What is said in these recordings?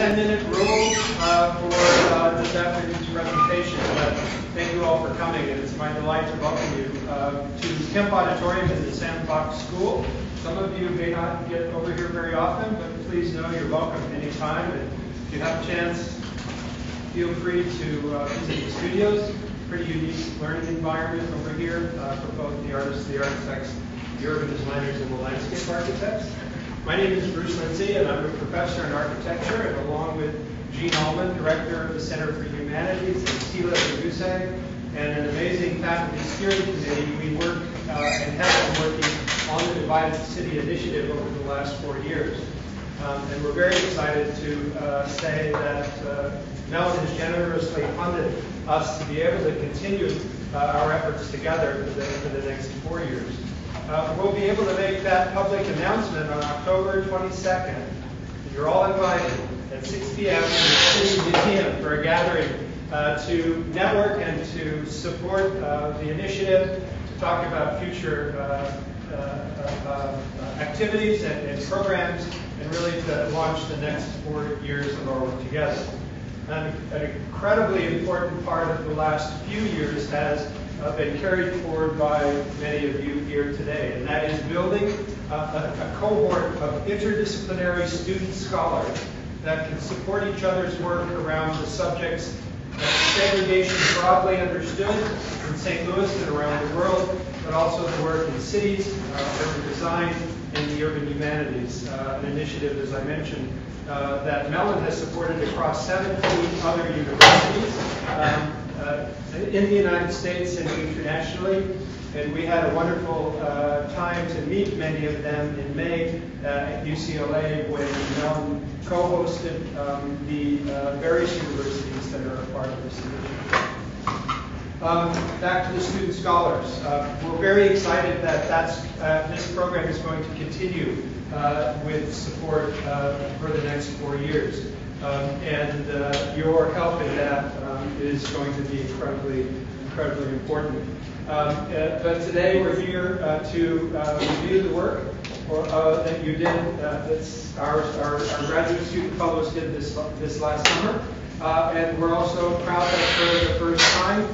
10-minute rule for this afternoon's presentation. Thank you all for coming, and it's my delight to welcome you to Kemp Auditorium in the Sam Fox School. Some of you may not get over here very often, but please know you're welcome anytime. And if you have a chance, feel free to visit the studios. Pretty unique learning environment over here for both the artists, the architects, the urban designers, and the landscape architects. My name is Bruce Lindsay, and I'm a professor in architecture, and along with Jean Allman, director of the Center for Humanities, and Tila Aguse, and an amazing faculty steering committee, we work and have been working on the Divided City Initiative over the last 4 years. And we're very excited to say that Mellon has generously funded us to be able to continue our efforts together for the next 4 years. We'll be able to make that public announcement on October 22nd. You're all invited at 6 p.m. in the City Museum for a gathering to network and to support the initiative, to talk about future activities and programs, and really to launch the next 4 years of our work together. And an incredibly important part of the last few years has been carried forward by many of you here today, and that is building a cohort of interdisciplinary student scholars that can support each other's work around the subjects of segregation broadly understood in St. Louis and around the world, but also the work in cities, urban design, and the urban humanities, an initiative, as I mentioned, that Mellon has supported across 17 other universities in the United States and internationally. And we had a wonderful time to meet many of them in May at UCLA when Mellon co-hosted the various universities that are a part of this initiative. Back to the student scholars. We're very excited that this program is going to continue with support for the next 4 years. And your help in that is going to be incredibly important. But today we're here to review the work that you did, our graduate student fellows did this last summer. And we're also proud that for the first time,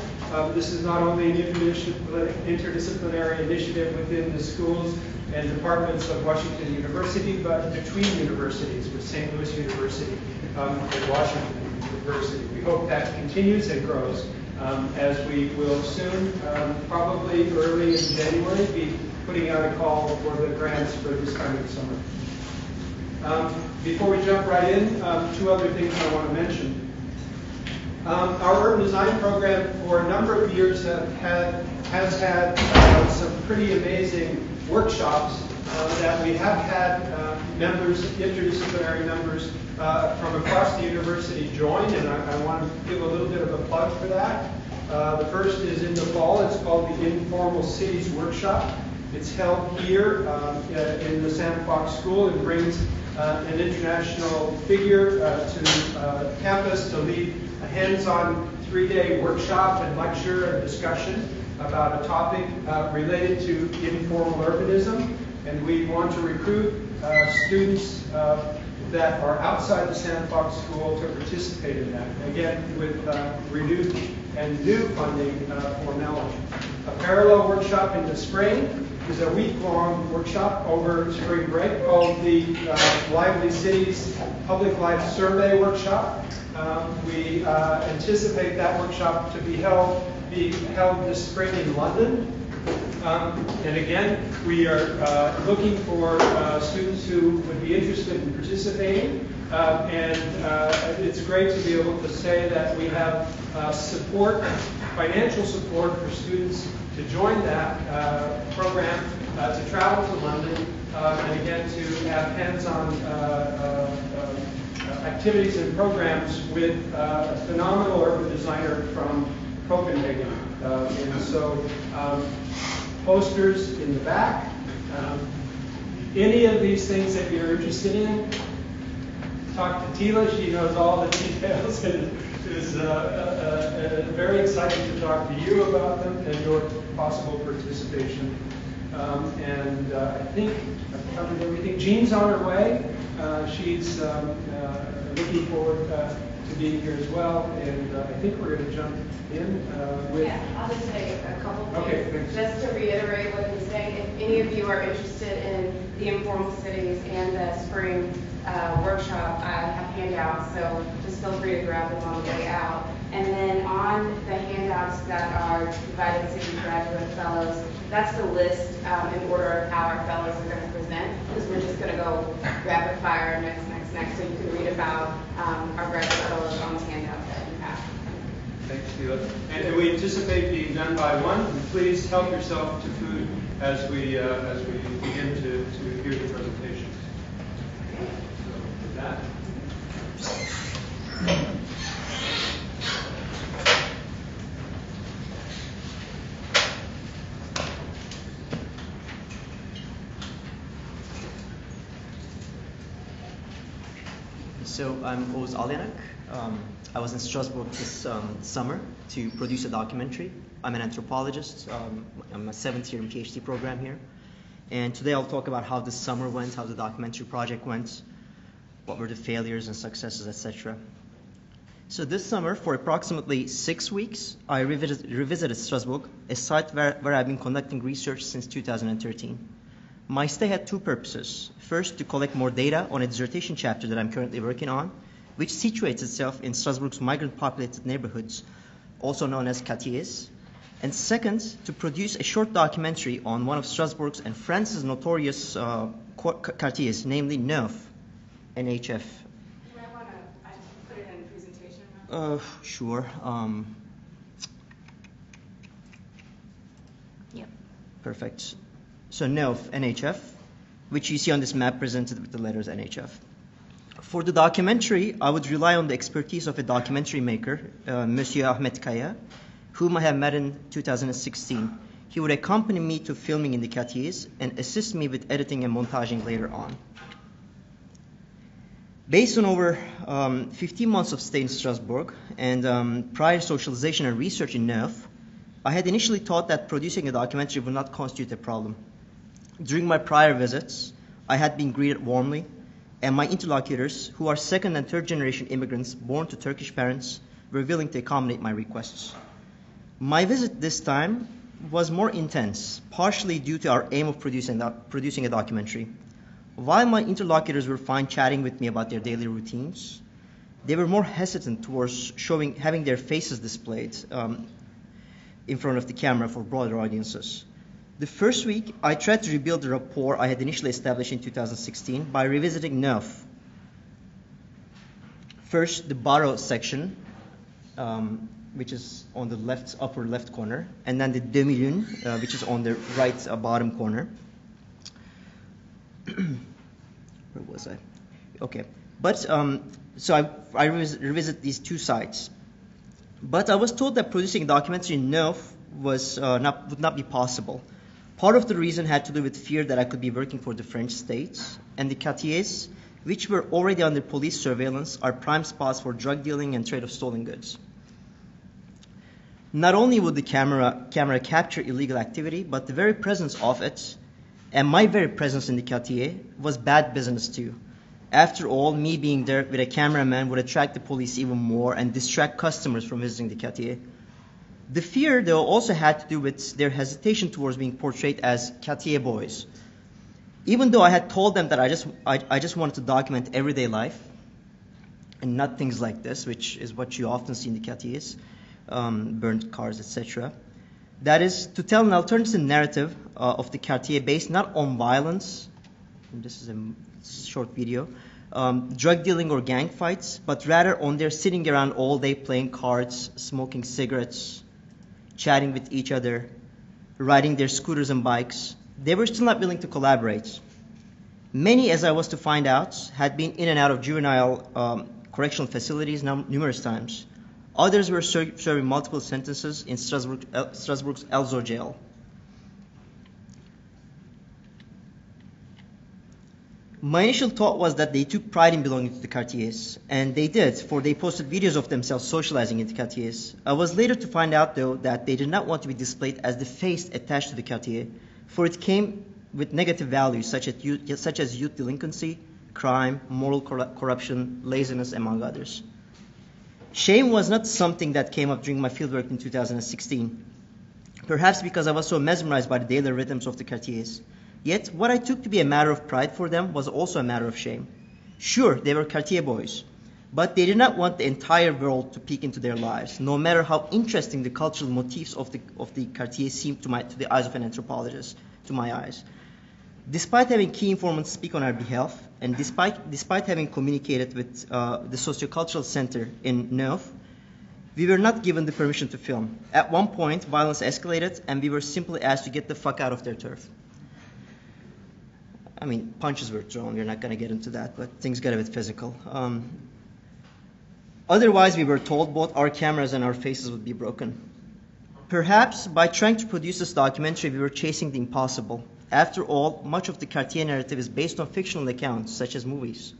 this is not only an interdisciplinary initiative within the schools and departments of Washington University, but between universities, with St. Louis University and Washington University. We hope that continues and grows as we will soon, probably early in January, be putting out a call for the grants for this coming summer. Before we jump right in, 2 other things I want to mention. Our urban design program for a number of years has had some pretty amazing workshops that we have had members, interdisciplinary members from across the university join, and I want to give a little bit of a plug for that. The first is in the fall. It's called the Informal Cities Workshop. It's held here in the Sam Fox School and brings an international figure to campus to lead a hands-on 3-day workshop and lecture and discussion about a topic related to informal urbanism. And we want to recruit students that are outside the Sam Fox School to participate in that, again with renewed and new funding for Mellon. A parallel workshop in the spring is a week-long workshop over spring break called the Lively Cities Public Life Survey Workshop. We anticipate that workshop to be held this spring in London. And again, we are looking for students who would be interested in participating. And it's great to be able to say that we have support, financial support for students to join that program, to travel to London, and again to have hands-on activities and programs with a phenomenal urban designer from Copenhagen. And so posters in the back. Any of these things that you're interested in, talk to Tila. She knows all the details and is very excited to talk to you about them and your possible participation. I think I've covered everything. Jean's on her way. She's looking forward to being here as well. And I think we're going to jump in with... Yeah, I'll just say a couple things. Okay, thanks. Just to reiterate what he's saying, if any of you are interested in the Informal Cities and the spring workshop, I have handouts, so just feel free to grab them on the way out. And then on the handouts that are provided to the graduate fellows, that's the list in order of how our fellows are going to present, because we're just going to go rapid fire next, so you can read about our graduate fellows on the handout that you have. Thanks, Sheila. And we anticipate being done by 1. Please help yourself to food as we begin to hear the presentations. So with that. So I'm Oğuz Alyanak. I was in Strasbourg this summer to produce a documentary. I'm an anthropologist. I'm a 7th year in PhD program here. And today I'll talk about how this summer went, how the documentary project went, what were the failures and successes, etc. So this summer, for approximately 6 weeks, I revisited Strasbourg, a site where I've been conducting research since 2013. My stay had 2 purposes. First, to collect more data on a dissertation chapter that I'm currently working on, which situates itself in Strasbourg's migrant-populated neighborhoods, also known as quartiers. And second, to produce a short documentary on one of Strasbourg's and France's notorious quartiers, namely Neuf, NHF. You might want to put it in a presentation. Sure. Yep. Perfect. So Neuf, NHF, which you see on this map presented with the letters NHF. For the documentary, I would rely on the expertise of a documentary maker, Monsieur Ahmed Kaya, whom I have met in 2016. He would accompany me to filming in the quartiers and assist me with editing and montaging later on. Based on over 15 months of stay in Strasbourg and prior socialization and research in Neuf, I had initially thought that producing a documentary would not constitute a problem. During my prior visits, I had been greeted warmly, and my interlocutors, who are 2nd and 3rd generation immigrants born to Turkish parents, were willing to accommodate my requests. My visit this time was more intense, partially due to our aim of producing a documentary. While my interlocutors were fine chatting with me about their daily routines, they were more hesitant towards having their faces displayed in front of the camera for broader audiences. The first week, I tried to rebuild the rapport I had initially established in 2016 by revisiting Neuf. First, the Barreau section, which is on the upper left corner, and then the Demi-Lune, which is on the right bottom corner. Where was I? Okay. But, so I revisit these 2 sites. But I was told that producing a documentary in Neuf would not be possible. Part of the reason had to do with fear that I could be working for the French state, and the quartiers, which were already under police surveillance, are prime spots for drug dealing and trade of stolen goods. Not only would the camera capture illegal activity, but the very presence of it, and my very presence in the quartier, was bad business too. After all, me being there with a cameraman would attract the police even more and distract customers from visiting the quartier. The fear, though, also had to do with their hesitation towards being portrayed as quartier boys. Even though I had told them that I just wanted to document everyday life and not things like this, which is what you often see in the quartiers, burned cars, etc. That is, to tell an alternative narrative of the quartier based not on violence, and this is a short video, drug dealing or gang fights, but rather on their sitting around all day playing cards, smoking cigarettes, chatting with each other, riding their scooters and bikes. They were still not willing to collaborate. Many, as I was to find out, had been in and out of juvenile correctional facilities numerous times. Others were serving multiple sentences in Strasbourg's Elzor jail. My initial thought was that they took pride in belonging to the quartiers, and they did, for they posted videos of themselves socializing in the quartiers. I was later to find out, though, that they did not want to be displayed as the face attached to the quartier, for it came with negative values such as youth delinquency, crime, moral corruption, laziness, among others. Shame was not something that came up during my fieldwork in 2016, perhaps because I was so mesmerized by the daily rhythms of the quartiers. Yet, what I took to be a matter of pride for them was also a matter of shame. Sure, they were quartier boys, but they did not want the entire world to peek into their lives, no matter how interesting the cultural motifs of the quartier seemed to the eyes of an anthropologist, to my eyes. Despite having key informants speak on our behalf, and despite having communicated with the sociocultural center in Neuf, we were not given the permission to film. At one point, violence escalated, and we were simply asked to get the fuck out of their turf. I mean, punches were thrown. We're not going to get into that, but things got a bit physical. Otherwise, we were told both our cameras and our faces would be broken. Perhaps by trying to produce this documentary, we were chasing the impossible. After all, much of the Cartier narrative is based on fictional accounts, such as movies.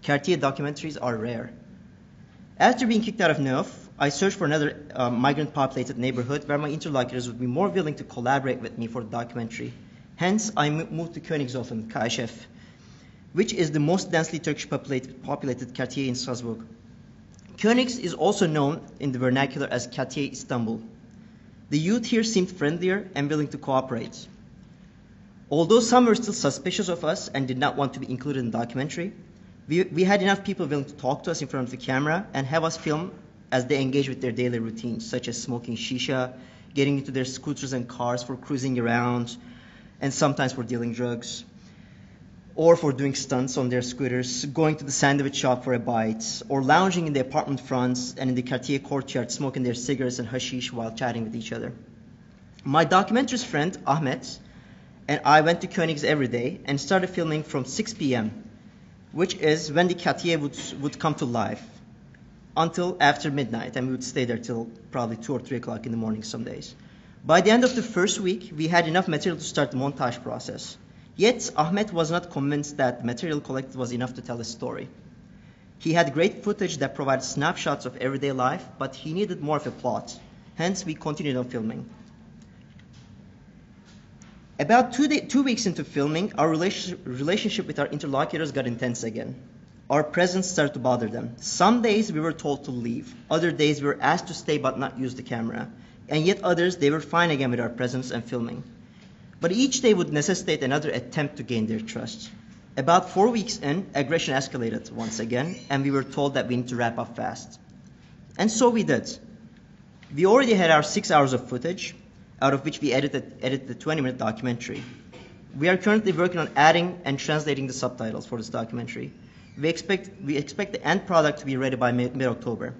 Cartier documentaries are rare. After being kicked out of Neuf, I searched for another migrant-populated neighborhood where my interlocutors would be more willing to collaborate with me for the documentary. Hence, I moved to Königshofen, KSF, which is the most densely Turkish populated quartier in Strasbourg. Königs is also known in the vernacular as Quartier Istanbul. The youth here seemed friendlier and willing to cooperate. Although some were still suspicious of us and did not want to be included in the documentary, we had enough people willing to talk to us in front of the camera and have us film as they engage with their daily routines, such as smoking shisha, getting into their scooters and cars for cruising around, and sometimes for dealing drugs, or for doing stunts on their scooters, going to the sandwich shop for a bite, or lounging in the apartment fronts and in the Cartier courtyard smoking their cigarettes and hashish while chatting with each other. My documentarist friend, Ahmet, and I went to Königs every day and started filming from 6 p.m., which is when the Cartier would come to life, until after midnight, and we would stay there till probably 2 or 3 o'clock in the morning some days. By the end of the first week, we had enough material to start the montage process. Yet, Ahmet was not convinced that the material collected was enough to tell a story. He had great footage that provided snapshots of everyday life, but he needed more of a plot. Hence, we continued on filming. About 2 weeks into filming, our relationship with our interlocutors got intense again. Our presence started to bother them. Some days we were told to leave. Other days we were asked to stay but not use the camera. And yet others, they were fine again with our presence and filming. But each day would necessitate another attempt to gain their trust. About 4 weeks in, aggression escalated once again, and we were told that we need to wrap up fast. And so we did. We already had our 6 hours of footage, out of which we edited the 20-minute documentary. We are currently working on adding and translating the subtitles for this documentary. We expect the end product to be ready by mid-October.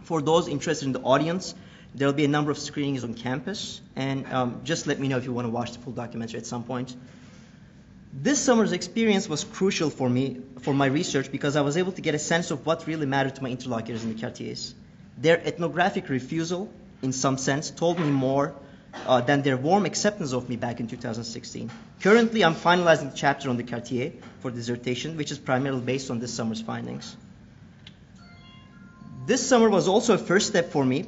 For those interested in the audience, there will be a number of screenings on campus, and just let me know if you want to watch the full documentary at some point. This summer's experience was crucial for me, for my research, because I was able to get a sense of what really mattered to my interlocutors in the quartiers. Their ethnographic refusal, in some sense, told me more than their warm acceptance of me back in 2016. Currently, I'm finalizing the chapter on the quartier for dissertation, which is primarily based on this summer's findings. This summer was also a first step for me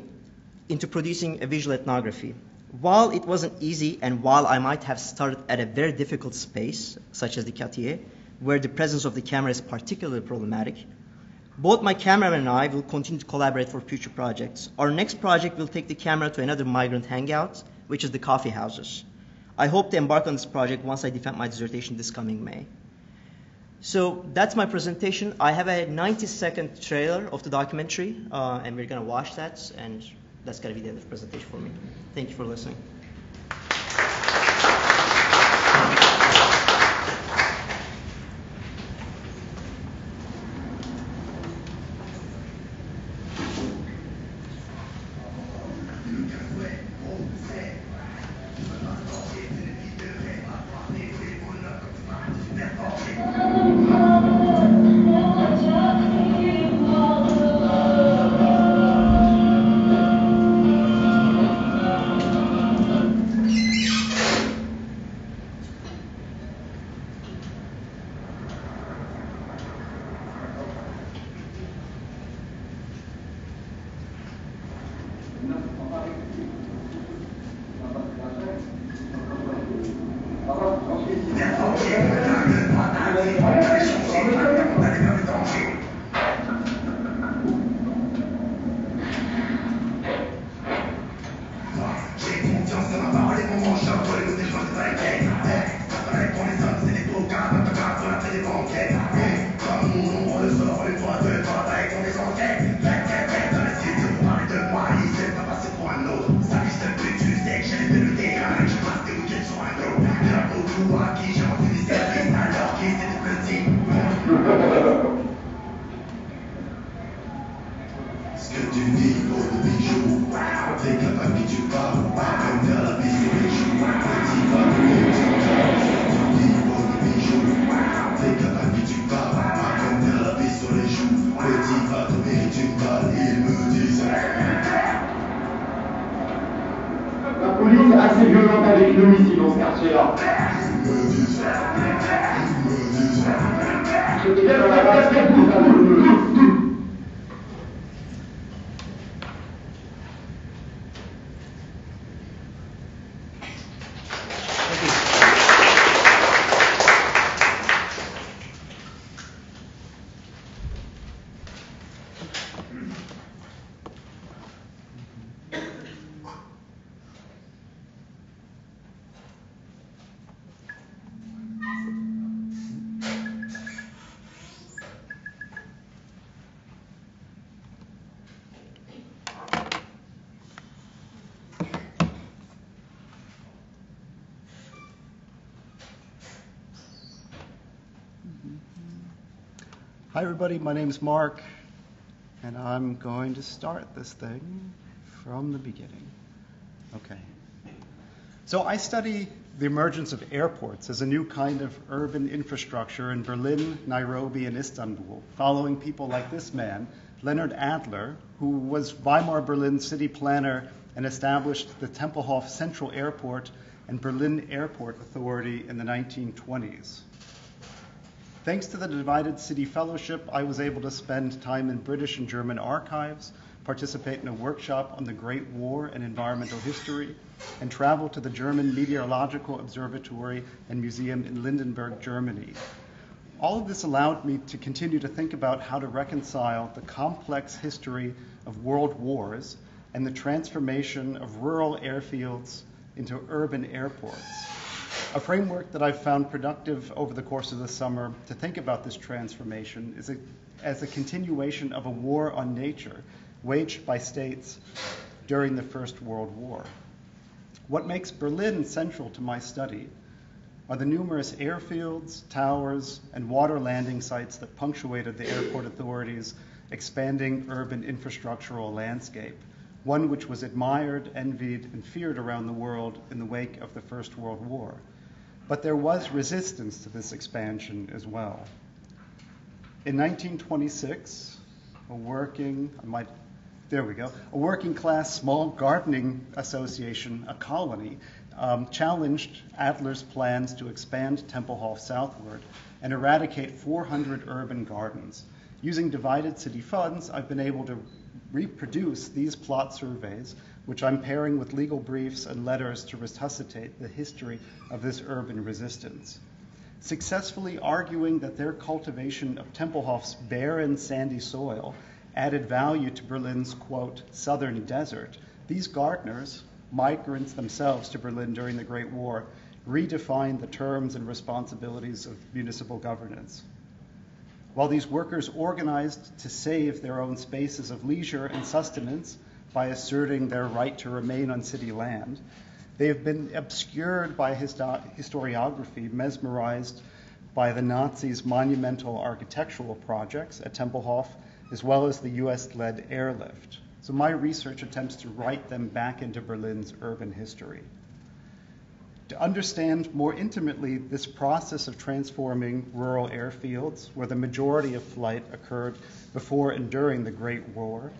into producing a visual ethnography. While it wasn't easy, and while I might have started at a very difficult space, such as the quartier, where the presence of the camera is particularly problematic, both my cameraman and I will continue to collaborate for future projects. Our next project will take the camera to another migrant hangout, which is the coffee houses. I hope to embark on this project once I defend my dissertation this coming May. So that's my presentation. I have a 90-second trailer of the documentary, and we're going to watch that, and that's going to be the end of the presentation for me. Thank you for listening. nous ici dans ce quartier-là. Je te viens dans la basket pour faire le bleu. Hi everybody, my name's Mark, and I'm going to start this thing from the beginning. Okay. So I study the emergence of airports as a new kind of urban infrastructure in Berlin, Nairobi, and Istanbul, following people like this man, Leonard Adler, who was Weimar Berlin city planner and established the Tempelhof Central Airport and Berlin Airport Authority in the 1920s. Thanks to the Divided City Fellowship, I was able to spend time in British and German archives, participate in a workshop on the Great War and environmental history, and travel to the German Meteorological Observatory and Museum in Lindenberg, Germany. All of this allowed me to continue to think about how to reconcile the complex history of world wars and the transformation of rural airfields into urban airports. A framework that I've found productive over the course of the summer to think about this transformation is as a continuation of a war on nature waged by states during the First World War. What makes Berlin central to my study are the numerous airfields, towers, and water landing sites that punctuated the airport authority's expanding urban infrastructural landscape, one which was admired, envied, and feared around the world in the wake of the First World War. But there was resistance to this expansion as well. In 1926, a working class small gardening association, a colony, challenged Adler's plans to expand Tempelhof southward and eradicate 400 urban gardens. Using divided city funds, I've been able to reproduce these plot surveys, which I'm pairing with legal briefs and letters to resuscitate the history of this urban resistance. Successfully arguing that their cultivation of Tempelhof's barren, sandy soil added value to Berlin's, quote, southern desert, these gardeners, migrants themselves to Berlin during the Great War, redefined the terms and responsibilities of municipal governance. While these workers organized to save their own spaces of leisure and sustenance by asserting their right to remain on city land, they have been obscured by historiography, mesmerized by the Nazis' monumental architectural projects at Tempelhof, as well as the US-led airlift. So my research attempts to write them back into Berlin's urban history. To understand more intimately this process of transforming rural airfields, where the majority of flight occurred before and during the Great War,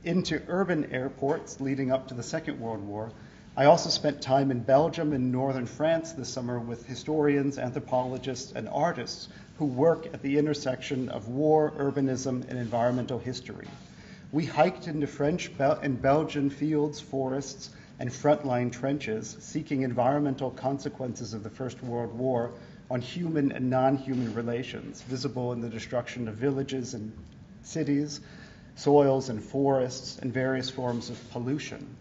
into urban airports leading up to the Second World War, I also spent time in Belgium and northern France this summer with historians, anthropologists, and artists who work at the intersection of war, urbanism, and environmental history. We hiked into French and Belgian fields, forests, and frontline trenches, seeking environmental consequences of the First World War on human and non-human relations, visible in the destruction of villages and cities, soils and forests, and various forms of pollution.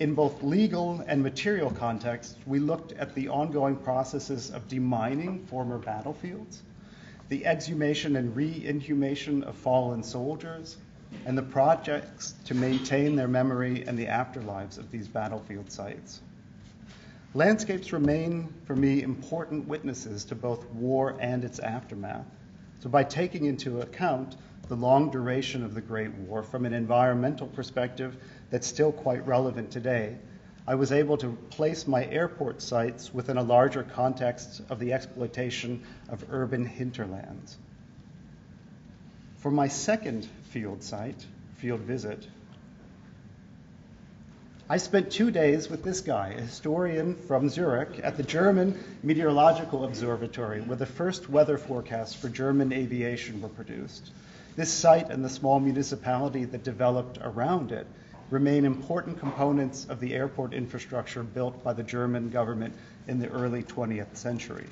In both legal and material contexts, we looked at the ongoing processes of demining former battlefields, the exhumation and re-inhumation of fallen soldiers, and the projects to maintain their memory and the afterlives of these battlefield sites. Landscapes remain, for me, important witnesses to both war and its aftermath. So by taking into account the long duration of the Great War from an environmental perspective that's still quite relevant today, I was able to place my airport sites within a larger context of the exploitation of urban hinterlands. For my second field visit, I spent 2 days with this guy, a historian from Zurich, at the German Meteorological Observatory, where the first weather forecasts for German aviation were produced. This site and the small municipality that developed around it remain important components of the airport infrastructure built by the German government in the early 20th century.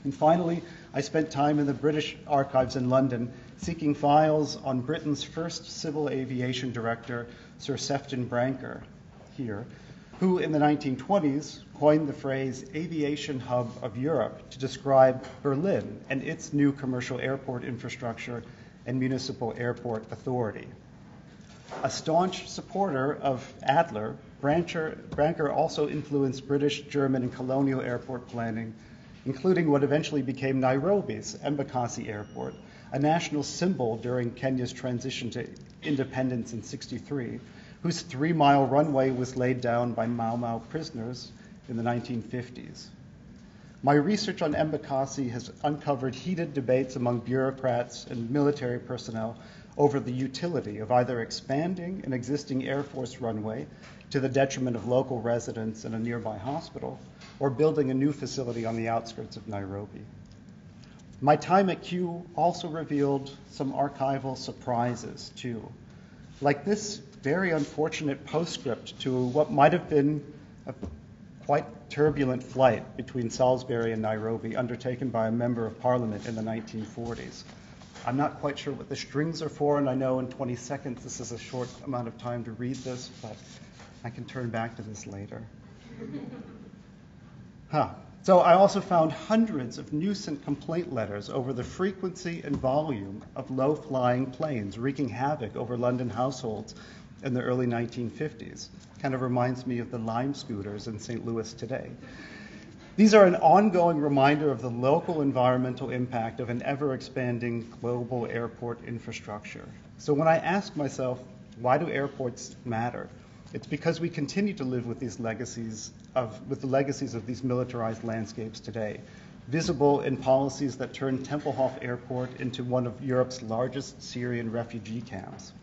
And finally, I spent time in the British Archives in London seeking files on Britain's first civil aviation director, Sir Sefton Brancker, here, who in the 1920s coined the phrase aviation hub of Europe to describe Berlin and its new commercial airport infrastructure and municipal airport authority. A staunch supporter of Adler, Brancker also influenced British, German, and colonial airport planning, including what eventually became Nairobi's Embakasi Airport, a national symbol during Kenya's transition to independence in '63, whose 3-mile runway was laid down by Mau Mau prisoners in the 1950s. My research on Embakasi has uncovered heated debates among bureaucrats and military personnel over the utility of either expanding an existing Air Force runway to the detriment of local residents and a nearby hospital, or building a new facility on the outskirts of Nairobi. My time at Kew also revealed some archival surprises, too. Like this very unfortunate postscript to what might have been a quite turbulent flight between Salisbury and Nairobi undertaken by a member of parliament in the 1940s. I'm not quite sure what the strings are for, and I know in 20 seconds this is a short amount of time to read this, but I can turn back to this later. So I also found hundreds of nuisance complaint letters over the frequency and volume of low-flying planes wreaking havoc over London households in the early 1950s. Kind of reminds me of the Lime scooters in St. Louis today. These are an ongoing reminder of the local environmental impact of an ever-expanding global airport infrastructure. So when I ask myself, why do airports matter? It's because we continue to live with the legacies of these militarized landscapes today, visible in policies that turned Tempelhof Airport into one of Europe's largest Syrian refugee camps.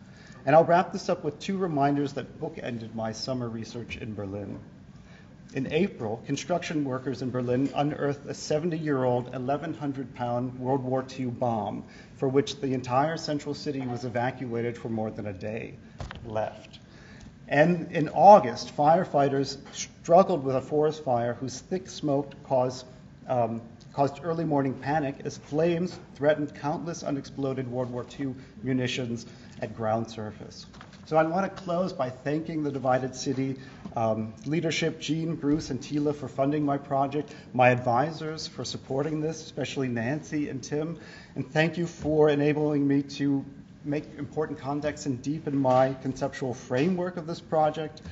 And I'll wrap this up with 2 reminders that bookended my summer research in Berlin. In April, construction workers in Berlin unearthed a 70-year-old 1,100-pound World War II bomb for which the entire central city was evacuated for more than a day left. And in August, firefighters struggled with a forest fire whose thick smoke caused early morning panic as flames threatened countless unexploded World War II munitions at ground surface. So I want to close by thanking the Divided City leadership, Jean, Bruce, and Tila for funding my project, my advisors for supporting this, especially Nancy and Tim, and thank you for enabling me to make important context and deepen my conceptual framework of this project,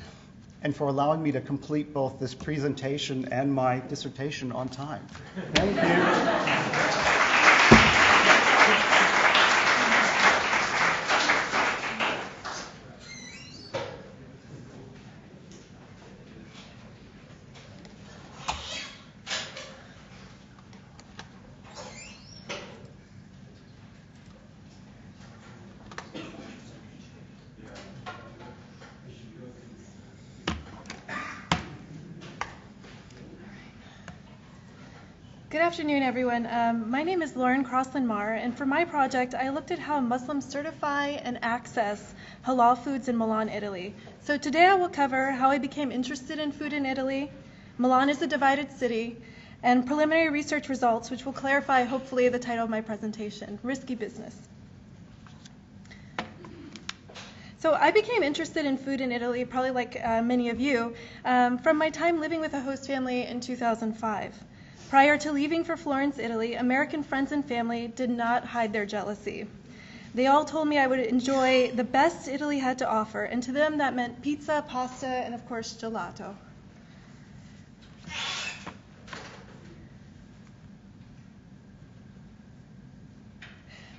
and for allowing me to complete both this presentation and my dissertation on time. Thank you. Good afternoon, everyone. My name is Lauren Crossland-Marr, and for my project, I looked at how Muslims certify and access halal foods in Milan, Italy. So today I will cover how I became interested in food in Italy, Milan is a divided city, and preliminary research results, which will clarify, hopefully, the title of my presentation, Risky Business. So I became interested in food in Italy, probably like many of you, from my time living with a host family in 2005. Prior to leaving for Florence, Italy, American friends and family did not hide their jealousy. They all told me I would enjoy the best Italy had to offer, and to them that meant pizza, pasta, and of course gelato.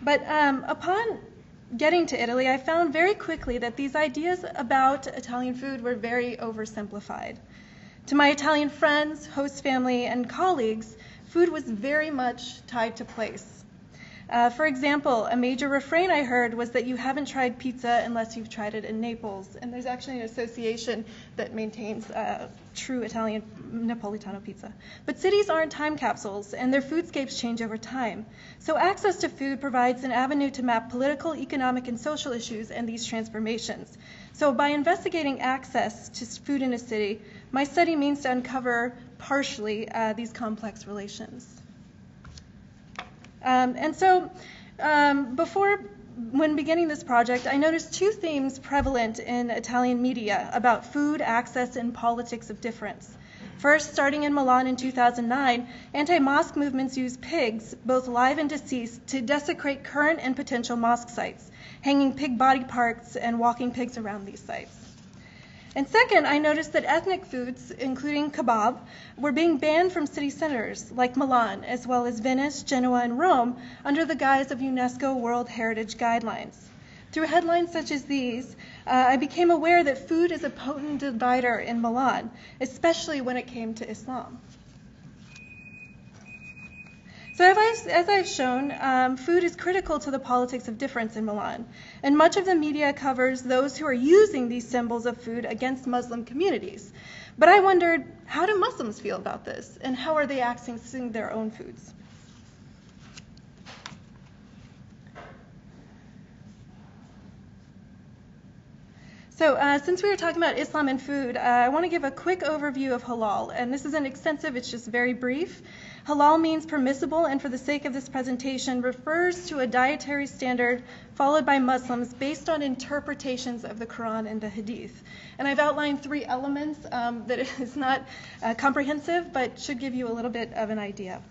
But upon getting to Italy, I found very quickly that these ideas about Italian food were very oversimplified. To my Italian friends, host family, and colleagues, food was very much tied to place. For example, a major refrain I heard was that you haven't tried pizza unless you've tried it in Naples. And there's actually an association that maintains true Italian Napolitano pizza. But cities aren't time capsules, and their foodscapes change over time. So access to food provides an avenue to map political, economic, and social issues and these transformations. So by investigating access to food in a city, my study means to uncover partially these complex relations. When beginning this project, I noticed two themes prevalent in Italian media about food, access, and politics of difference. First, starting in Milan in 2009, anti-mosque movements used pigs, both live and deceased, to desecrate current and potential mosque sites, hanging pig body parts and walking pigs around these sites. And second, I noticed that ethnic foods, including kebab, were being banned from city centers like Milan, as well as Venice, Genoa, and Rome, under the guise of UNESCO World Heritage Guidelines. Through headlines such as these, I became aware that food is a potent divider in Milan, especially when it came to Islam. So as I've shown, food is critical to the politics of difference in Milan, and much of the media covers those who are using these symbols of food against Muslim communities. But I wondered, how do Muslims feel about this, and how are they accessing their own foods? So since we were talking about Islam and food, I want to give a quick overview of halal, and this isn't extensive, it's just very brief. Halal means permissible, and for the sake of this presentation, refers to a dietary standard followed by Muslims based on interpretations of the Quran and the Hadith. And I've outlined three elements that is not comprehensive, but should give you a little bit of an idea.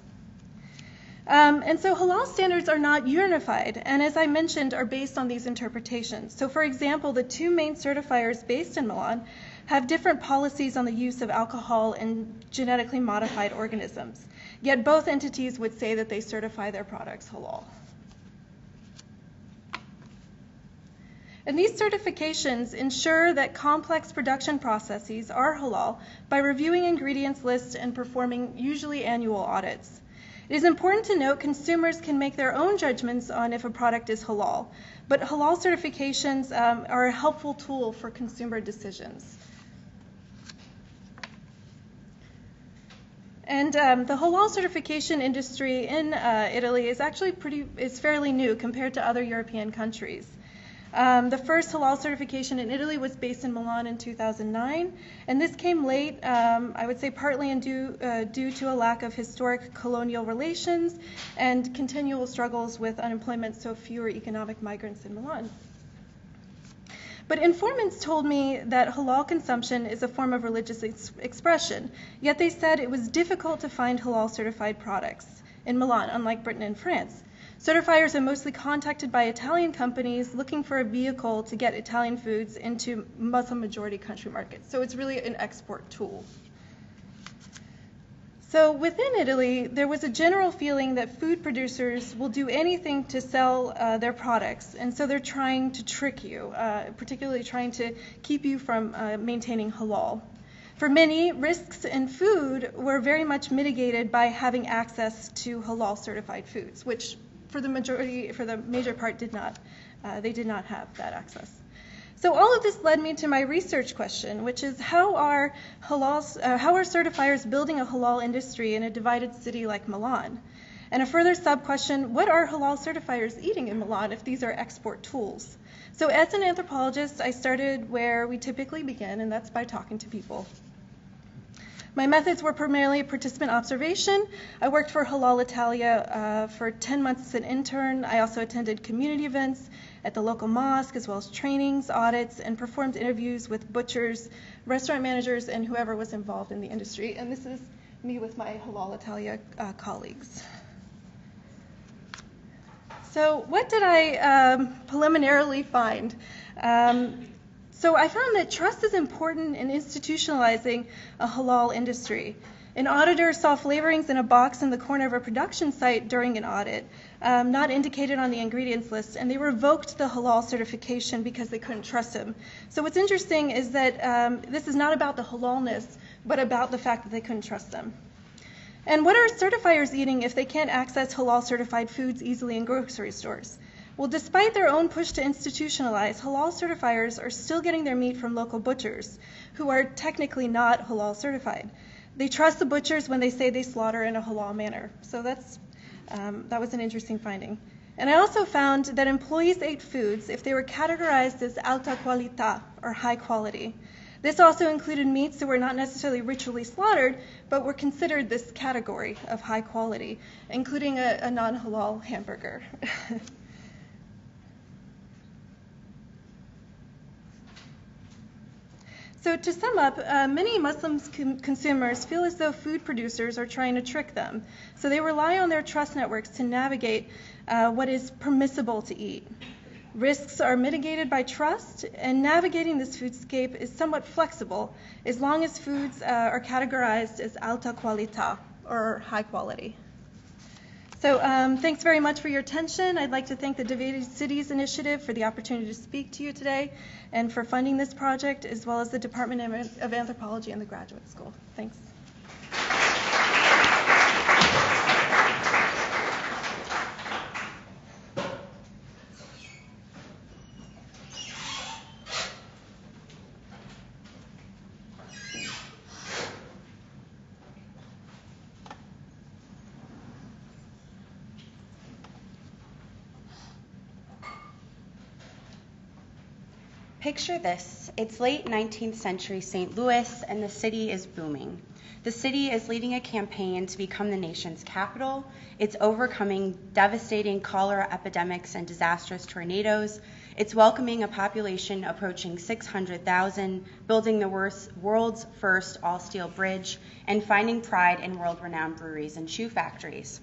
And so halal standards are not unified, and as I mentioned, are based on these interpretations. So for example, the two main certifiers based in Milan have different policies on the use of alcohol and genetically modified organisms. Yet both entities would say that they certify their products halal. And these certifications ensure that complex production processes are halal by reviewing ingredients lists and performing usually annual audits. It is important to note consumers can make their own judgments on if a product is halal, but halal certifications are a helpful tool for consumer decisions. And the halal certification industry in Italy is actually fairly new compared to other European countries. The first halal certification in Italy was based in Milan in 2009, and this came late, I would say partly due to a lack of historic colonial relations and continual struggles with unemployment, so fewer economic migrants in Milan. But informants told me that halal consumption is a form of religious expression, yet they said it was difficult to find halal certified products in Milan, unlike Britain and France. Certifiers are mostly contacted by Italian companies looking for a vehicle to get Italian foods into Muslim majority country markets. So it's really an export tool. So within Italy, there was a general feeling that food producers will do anything to sell their products, and so they're trying to trick you, particularly trying to keep you from maintaining halal. For many, risks in food were very much mitigated by having access to halal certified foods, which for the major part they did not have that access. So all of this led me to my research question, which is how are certifiers building a halal industry in a divided city like Milan? And a further sub-question, what are halal certifiers eating in Milan if these are export tools? So as an anthropologist, I started where we typically begin, and that's by talking to people. My methods were primarily participant observation. I worked for Halal Italia for 10 months as an intern. I also attended community events at the local mosque, as well as trainings, audits, and performed interviews with butchers, restaurant managers, and whoever was involved in the industry. And this is me with my Halal Italia colleagues. So what did I preliminarily find? So I found that trust is important in institutionalizing a halal industry. An auditor saw flavorings in a box in the corner of a production site during an audit, not indicated on the ingredients list, and they revoked the halal certification because they couldn't trust him. So what's interesting is that this is not about the halalness, but about the fact that they couldn't trust them. And what are certifiers eating if they can't access halal certified foods easily in grocery stores? Well, despite their own push to institutionalize, halal certifiers are still getting their meat from local butchers who are technically not halal certified. They trust the butchers when they say they slaughter in a halal manner. So that was an interesting finding. And I also found that employees ate foods if they were categorized as alta qualita, or high quality. This also included meats that were not necessarily ritually slaughtered, but were considered this category of high quality, including a non-halal hamburger. So to sum up, many Muslim consumers feel as though food producers are trying to trick them. So they rely on their trust networks to navigate what is permissible to eat. Risks are mitigated by trust, and navigating this foodscape is somewhat flexible as long as foods are categorized as alta qualita, or high quality. So thanks very much for your attention. I'd like to thank the Divided Cities Initiative for the opportunity to speak to you today and for funding this project, as well as the Department of Anthropology and the Graduate School. Thanks. Picture this. It's late 19th century St. Louis, and the city is booming. The city is leading a campaign to become the nation's capital. It's overcoming devastating cholera epidemics and disastrous tornadoes. It's welcoming a population approaching 600,000, building the world's first all-steel bridge, and finding pride in world-renowned breweries and shoe factories.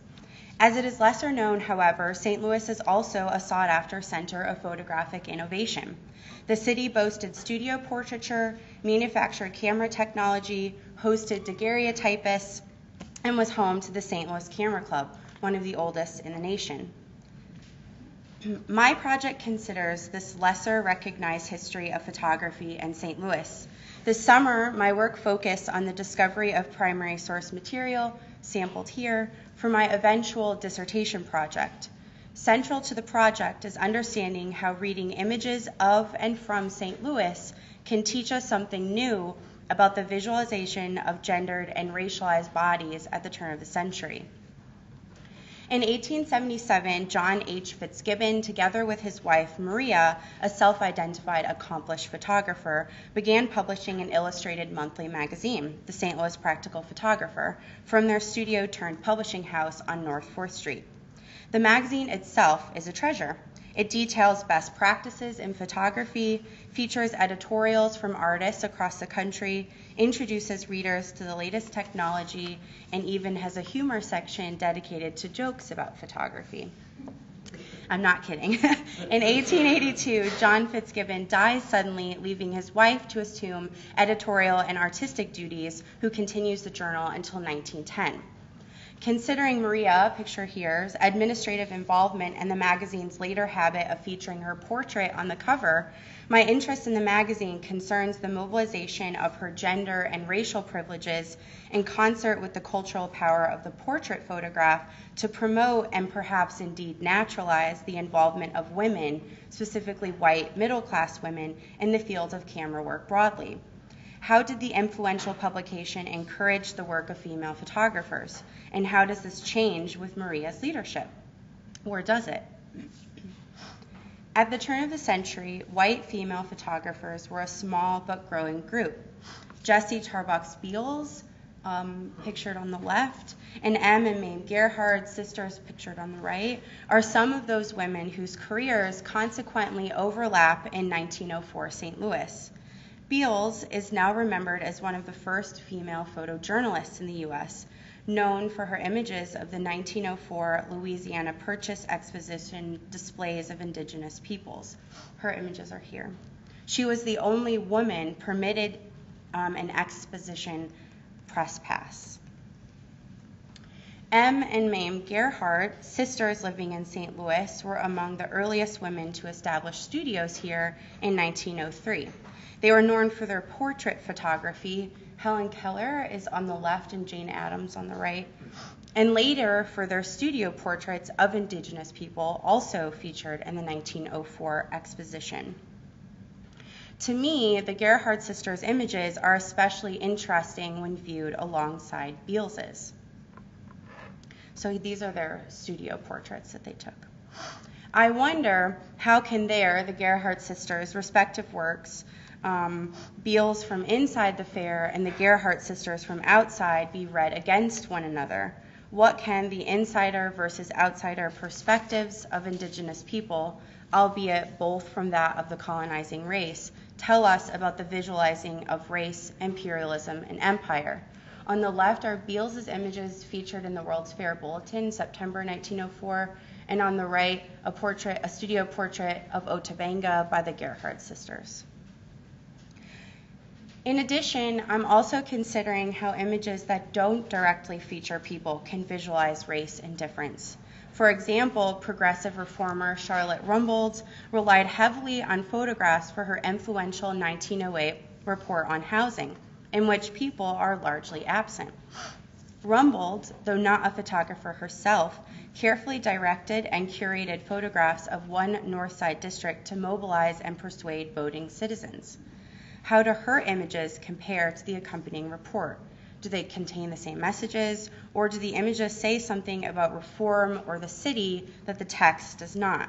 As it is lesser known, however, St. Louis is also a sought-after center of photographic innovation. The city boasted studio portraiture, manufactured camera technology, hosted daguerreotypists, and was home to the St. Louis Camera Club, one of the oldest in the nation. My project considers this lesser recognized history of photography in St. Louis. This summer, my work focused on the discovery of primary source material, sampled here, for my eventual dissertation project. Central to the project is understanding how reading images of and from St. Louis can teach us something new about the visualization of gendered and racialized bodies at the turn of the century. In 1877, John H. Fitzgibbon, together with his wife Maria, a self-identified accomplished photographer, began publishing an illustrated monthly magazine, the St. Louis Practical Photographer, from their studio-turned-publishing house on North 4th Street. The magazine itself is a treasure. It details best practices in photography, features editorials from artists across the country, introduces readers to the latest technology, and even has a humor section dedicated to jokes about photography. I'm not kidding. In 1882, John Fitzgibbon dies suddenly, leaving his wife to assume editorial and artistic duties, who continues the journal until 1910. Considering Maria, picture here's, administrative involvement and the magazine's later habit of featuring her portrait on the cover, my interest in the magazine concerns the mobilization of her gender and racial privileges in concert with the cultural power of the portrait photograph to promote and perhaps indeed naturalize the involvement of women, specifically white middle-class women, in the field of camera work broadly. How did the influential publication encourage the work of female photographers? And how does this change with Maria's leadership? Or does it? At the turn of the century, white female photographers were a small but growing group. Jessie Tarbox Beals, pictured on the left, and M. and Mame Gerhard, sisters pictured on the right, are some of those women whose careers consequently overlap in 1904 St. Louis. Beals is now remembered as one of the first female photojournalists in the U.S., known for her images of the 1904 Louisiana Purchase Exposition displays of indigenous peoples. Her images are here. She was the only woman permitted an exposition press pass. M. and Mame Gerhart, sisters living in St. Louis, were among the earliest women to establish studios here in 1903. They were known for their portrait photography, Helen Keller is on the left and Jane Addams on the right. And later, for their studio portraits of Indigenous people, also featured in the 1904 exposition. To me, the Gerhardt sisters' images are especially interesting when viewed alongside Beals's. So these are their studio portraits that they took. I wonder how can the Gerhardt sisters' respective works, Beals from inside the fair and the Gerhardt sisters from outside, be read against one another? What can the insider versus outsider perspectives of Indigenous people, albeit both from that of the colonizing race, tell us about the visualizing of race, imperialism, and empire? On the left are Beals's images featured in the World's Fair Bulletin, September 1904, and on the right, a studio portrait of Otabanga by the Gerhardt sisters. In addition, I'm also considering how images that don't directly feature people can visualize race and difference. For example, progressive reformer Charlotte Rumbold relied heavily on photographs for her influential 1908 report on housing, in which people are largely absent. Rumbold, though not a photographer herself, carefully directed and curated photographs of one North Side district to mobilize and persuade voting citizens. How do her images compare to the accompanying report? Do they contain the same messages, or do the images say something about reform or the city that the text does not?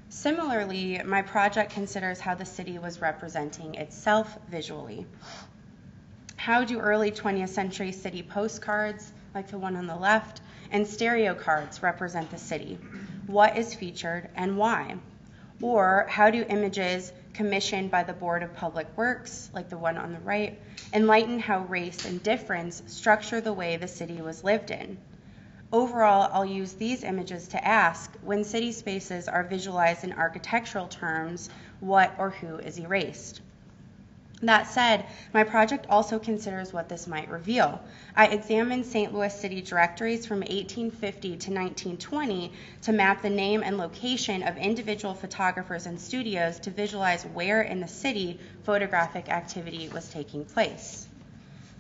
Similarly, my project considers how the city was representing itself visually. How do early 20th century city postcards, like the one on the left, and stereo cards represent the city? What is featured and why? Or how do images commissioned by the Board of Public Works, like the one on the right, enlighten how race and difference structure the way the city was lived in? Overall, I'll use these images to ask, when city spaces are visualized in architectural terms, what or who is erased? That said, my project also considers what this might reveal. I examined St. Louis city directories from 1850 to 1920 to map the name and location of individual photographers and studios to visualize where in the city photographic activity was taking place.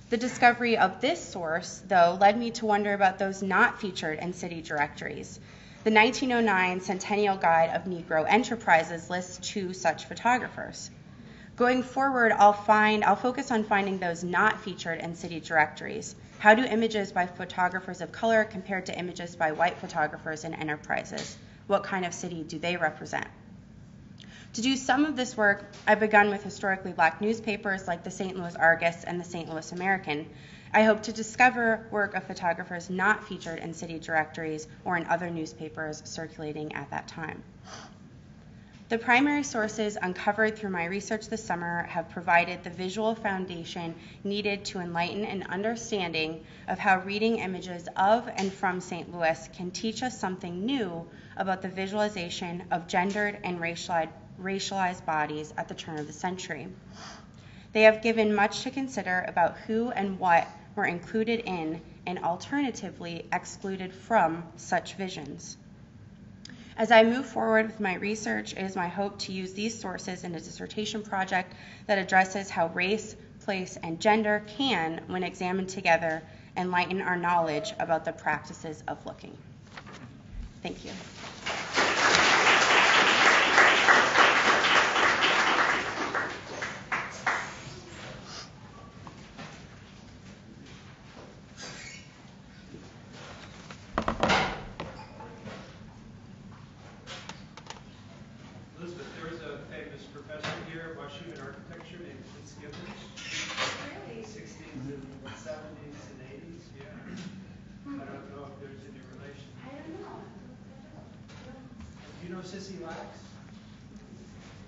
The discovery of this source, though, led me to wonder about those not featured in city directories. The 1909 Centennial Guide of Negro Enterprises lists 2 such photographers. Going forward, I'll focus on finding those not featured in city directories. How do images by photographers of color compare to images by white photographers in enterprises? What kind of city do they represent? To do some of this work, I've begun with historically black newspapers like the St. Louis Argus and the St. Louis American. I hope to discover work of photographers not featured in city directories or in other newspapers circulating at that time. The primary sources uncovered through my research this summer have provided the visual foundation needed to enlighten an understanding of how reading images of and from St. Louis can teach us something new about the visualization of gendered and racialized bodies at the turn of the century. They have given much to consider about who and what were included in and alternatively excluded from such visions. As I move forward with my research, it is my hope to use these sources in a dissertation project that addresses how race, place, and gender can, when examined together, enlighten our knowledge about the practices of looking. Thank you. Elizabeth, there was a famous professor here of Washington architecture named Fitz Gibbons. Really? 60s and 70s and 80s, yeah. I don't know if there's any relation. I don't know. Do you know Sissy Lax?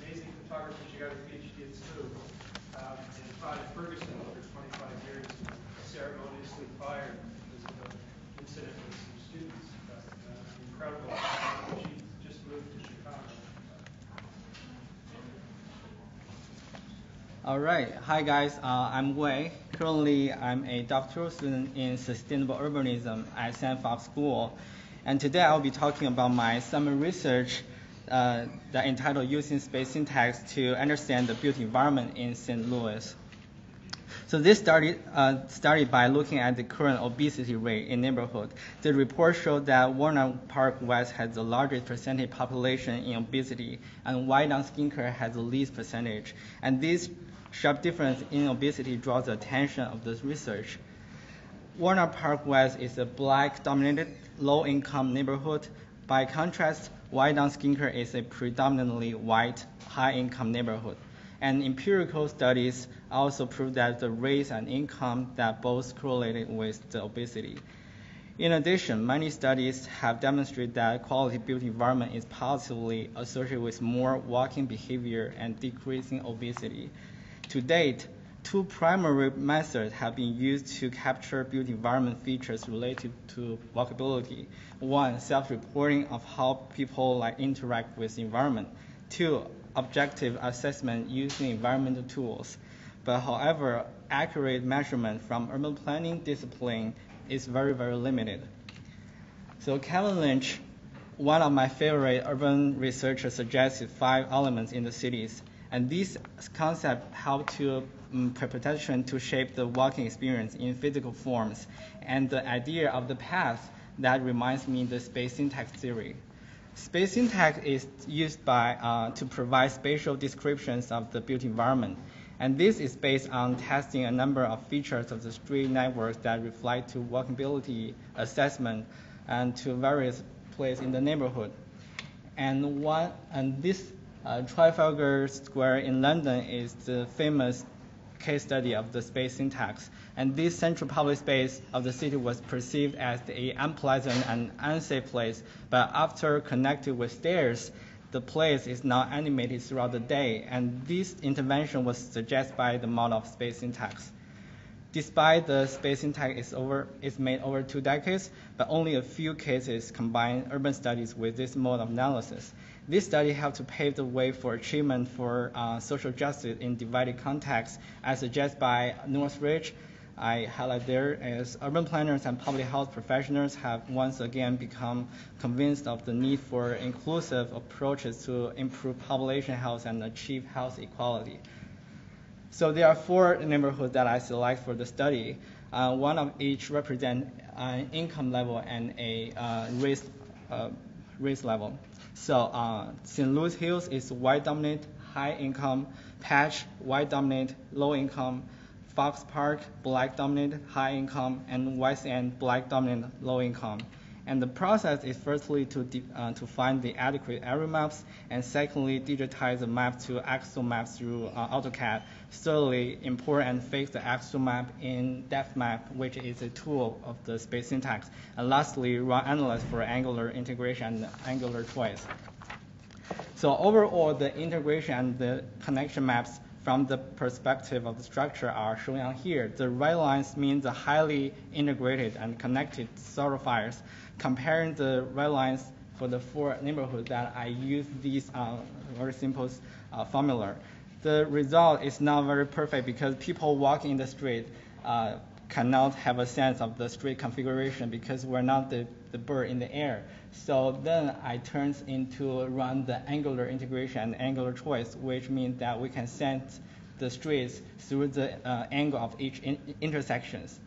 Amazing photographer. She got her PhD at SLU. And taught at Ferguson for 25 years. Ceremoniously fired because of an incident with some students. Incredible. She just moved to Chicago. All right. Hi, guys. I'm Wei. Currently, I'm a doctoral student in sustainable urbanism at San Fox School. And today I'll be talking about my summer research that entitled Using Space Syntax to Understand the Built Environment in St. Louis. So this started by looking at the current obesity rate in neighborhood. The report showed that Walnut Park West has the largest percentage population in obesity, and Wyandotte Skinker has the least percentage. And this sharp difference in obesity draws the attention of this research. Walnut Park West is a black-dominated, low-income neighborhood. By contrast, Wyandotte Skinker is a predominantly white, high-income neighborhood. And empirical studies also prove that the race and income that both correlated with the obesity. In addition, many studies have demonstrated that quality built environment is positively associated with more walking behavior and decreasing obesity. To date, two primary methods have been used to capture built environment features related to walkability. One, self-reporting of how people interact with the environment. Two, objective assessment using environmental tools. But however, accurate measurement from urban planning discipline is very, very limited. So Kevin Lynch, one of my favorite urban researchers, suggested 5 elements in the cities. And these concepts help to pedestrian to shape the walking experience in physical forms. And the idea of the path that reminds me of the space syntax theory. Space syntax is used to provide spatial descriptions of the built environment. And this is based on testing a number of features of the street networks that reflect to walkability assessment and to various places in the neighborhood. And this Trafalgar Square in London is the famous case study of the space syntax. And this central public space of the city was perceived as an unpleasant and unsafe place, but after connected with stairs, the place is now animated throughout the day, and this intervention was suggested by the model of space syntax. Despite the space syntax is made over 2 decades, but only a few cases combine urban studies with this mode of analysis. This study helped to pave the way for achievement for social justice in divided contexts, as suggested by Northridge. I highlight there as urban planners and public health professionals have once again become convinced of the need for inclusive approaches to improve population health and achieve health equality. So there are 4 neighborhoods that I select for the study. One of each represent an income level and a race level. So St. Louis Hills is white dominant, high income, Patch white dominant, low income, Fox Park black dominant, high income, and West End black dominant, low income. And the process is firstly to find the adequate area maps, and secondly digitize the map to actual maps through AutoCAD. Thirdly, import and fix the actual map in DepthMap, which is a tool of the space syntax. And lastly, run analysis for angular integration and angular choice. So overall, the integration and the connection maps from the perspective of the structure are shown on here. The red lines mean the highly integrated and connected thoroughfares. Comparing the red lines for the 4 neighborhoods that I use these very simple formula. The result is not very perfect because people walking in the street cannot have a sense of the street configuration because we're not the bird in the air. So then I turns into run the angular integration and angular choice, which means that we can sense the streets through the angle of each intersections.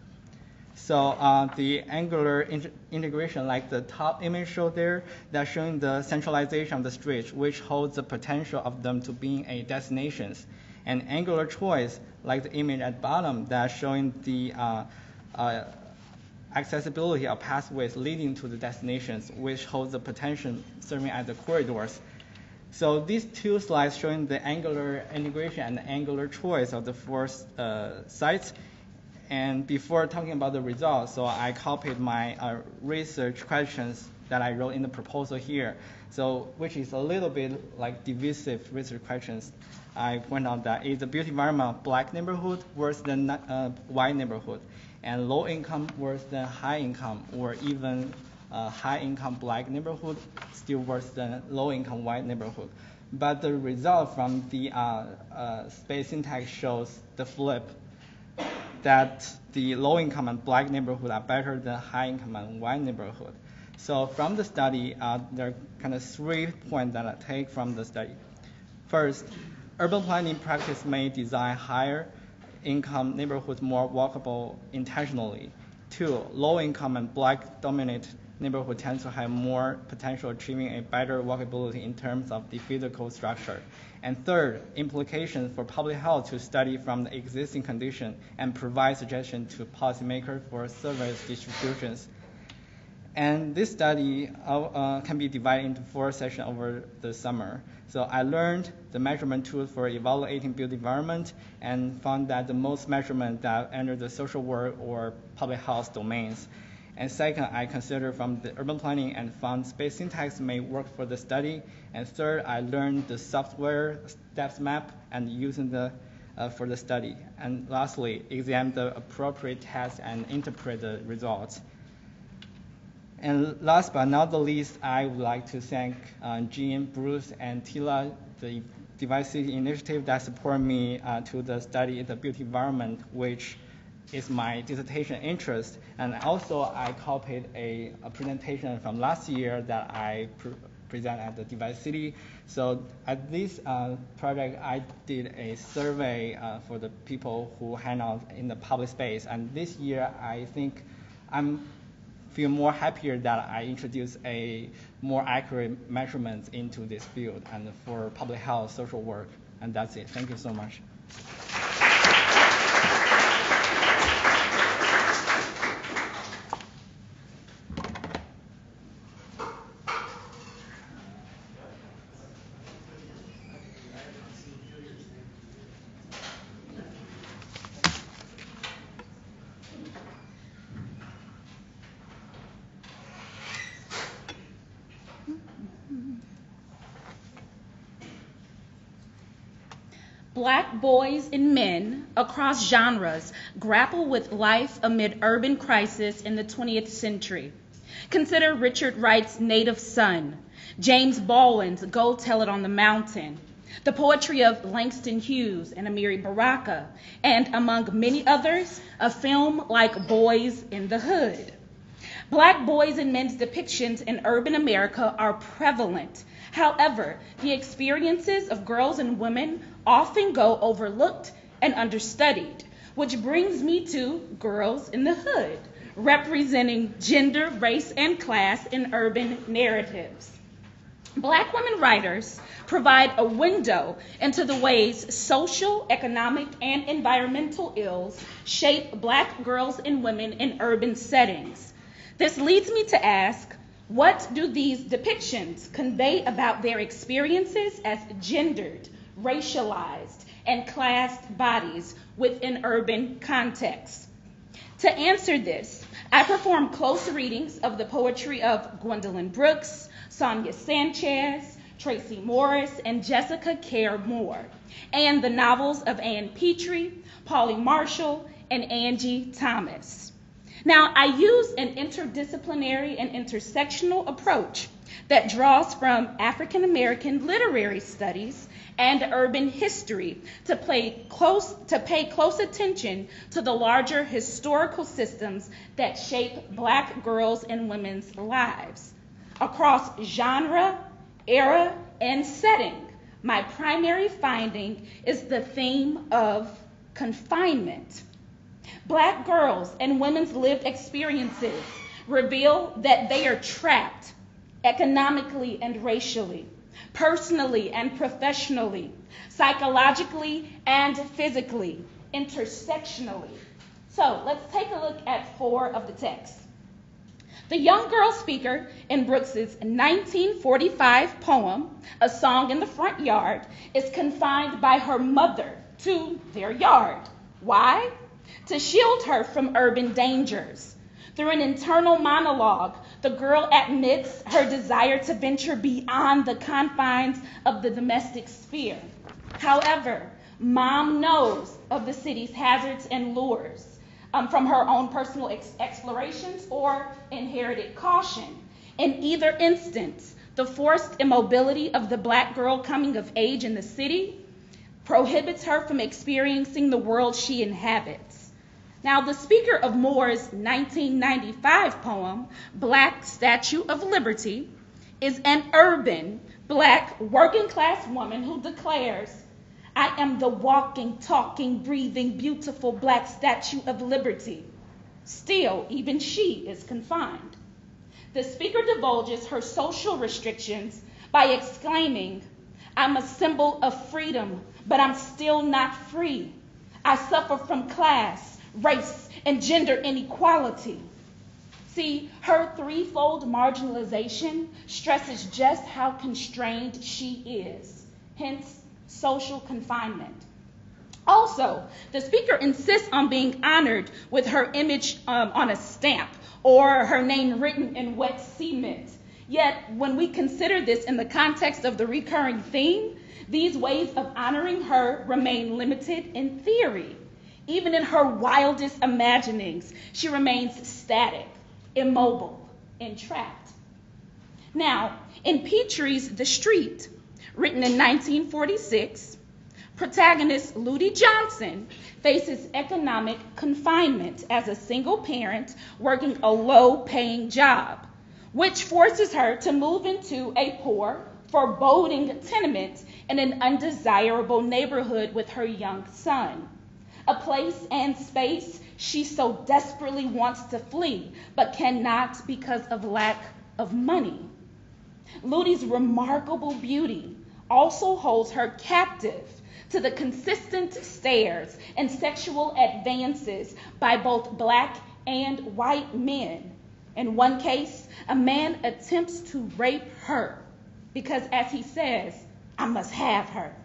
So the angular integration, like the top image showed there, that's showing the centralization of the streets, which holds the potential of them to being a destinations. And angular choice, like the image at bottom, that's showing the accessibility of pathways leading to the destinations, which holds the potential serving as the corridors. So these 2 slides showing the angular integration and the angular choice of the 4 sites. And before talking about the results, so I copied my research questions that I wrote in the proposal here. So which is a little bit like divisive research questions. I point out that is the built environment of black neighborhood worse than white neighborhood, and low income worse than high income, or even high income black neighborhood still worse than low income white neighborhood. But the result from the space syntax shows the flip, that the low income and black neighborhood are better than high income and white neighborhood. So from the study, there are kind of 3 points that I take from the study. First, urban planning practice may design higher income neighborhoods more walkable intentionally. 2, low-income and black-dominated neighborhood tends to have more potential achieving a better walkability in terms of the physical structure. And 3rd, implications for public health to study from the existing condition and provide suggestions to policymakers for service distributions. And this study can be divided into 4 sessions over the summer. So I learned the measurement tools for evaluating built environment and found that the most measurement that enter the social work or public health domains. And second, I considered from the urban planning and found space syntax may work for the study. And third, I learned the software steps map and using the for the study. And lastly, examine the appropriate tests and interpret the results. And last but not the least, I would like to thank Jean, Bruce, and Tila, the Device City Initiative that support me to the study in the built environment, which is my dissertation interest. And also, I copied a presentation from last year that I present at the Device City. So at this project, I did a survey for the people who hang out in the public space. And this year, I think I'm feel more happier that I introduced a more accurate measurements into this field and for public health, social work, and that's it. Thank you so much. Black boys and men across genres grapple with life amid urban crisis in the 20th century. Consider Richard Wright's Native Son, James Baldwin's Go Tell It on the Mountain, the poetry of Langston Hughes and Amiri Baraka, and among many others, a film like Boys in the Hood. Black boys and men's depictions in urban America are prevalent. However, the experiences of girls and women often go overlooked and understudied, which brings me to Girls in the Hood, representing gender, race, and class in urban narratives. Black women writers provide a window into the ways social, economic, and environmental ills shape Black girls and women in urban settings. This leads me to ask, what do these depictions convey about their experiences as gendered, racialized, and classed bodies within urban contexts? To answer this, I performed close readings of the poetry of Gwendolyn Brooks, Sonia Sanchez, Tracy Morris, and Jessica Care Moore, and the novels of Ann Petrie, Polly Marshall, and Angie Thomas. Now, I use an interdisciplinary and intersectional approach that draws from African American literary studies and urban history to pay close attention to the larger historical systems that shape Black girls and women's lives. Across genre, era, and setting, my primary finding is the theme of confinement. Black girls and women's lived experiences reveal that they are trapped economically and racially, personally and professionally, psychologically and physically, intersectionally. So let's take a look at 4 of the texts. The young girl speaker in Brooks's 1945 poem, A Song in the Front Yard, is confined by her mother to their yard. Why? To shield her from urban dangers. Through an internal monologue, the girl admits her desire to venture beyond the confines of the domestic sphere. However, Mom knows of the city's hazards and lures from her own personal explorations or inherited caution. In either instance, the forced immobility of the Black girl coming of age in the city prohibits her from experiencing the world she inhabits. Now, the speaker of Moore's 1995 poem, Black Statue of Liberty, is an urban Black working class woman who declares, I am the walking, talking, breathing, beautiful black statue of liberty. Still, even she is confined. The speaker divulges her social restrictions by exclaiming, I'm a symbol of freedom, but I'm still not free. I suffer from class, race, and gender inequality. See, her threefold marginalization stresses just how constrained she is, hence social confinement. Also, the speaker insists on being honored with her image on a stamp or her name written in wet cement. Yet, when we consider this in the context of the recurring theme, these ways of honoring her remain limited in theory. Even in her wildest imaginings, she remains static, immobile, entrapped. Now, in Petrie's The Street, written in 1946, protagonist Ludi Johnson faces economic confinement as a single parent working a low-paying job, which forces her to move into a poor, foreboding tenement in an undesirable neighborhood with her young son, a place and space she so desperately wants to flee, but cannot because of lack of money. Ludi's remarkable beauty also holds her captive to the consistent stares and sexual advances by both black and white men. In one case, a man attempts to rape her because, as he says, I must have her.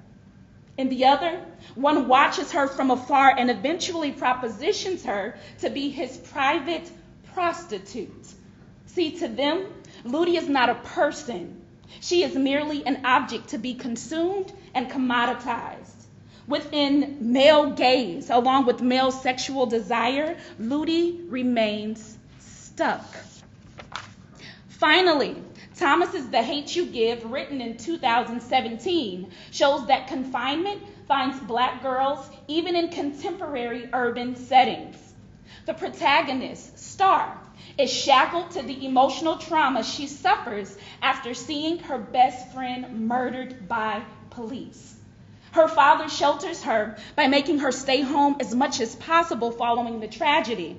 In the other, one watches her from afar and eventually propositions her to be his private prostitute. See, to them, Ludi is not a person. She is merely an object to be consumed and commoditized. Within male gaze, along with male sexual desire, Ludi remains stuck. Finally, Thomas's The Hate U Give, written in 2017, shows that confinement finds black girls even in contemporary urban settings. The protagonist, Star, is shackled to the emotional trauma she suffers after seeing her best friend murdered by police. Her father shelters her by making her stay home as much as possible following the tragedy.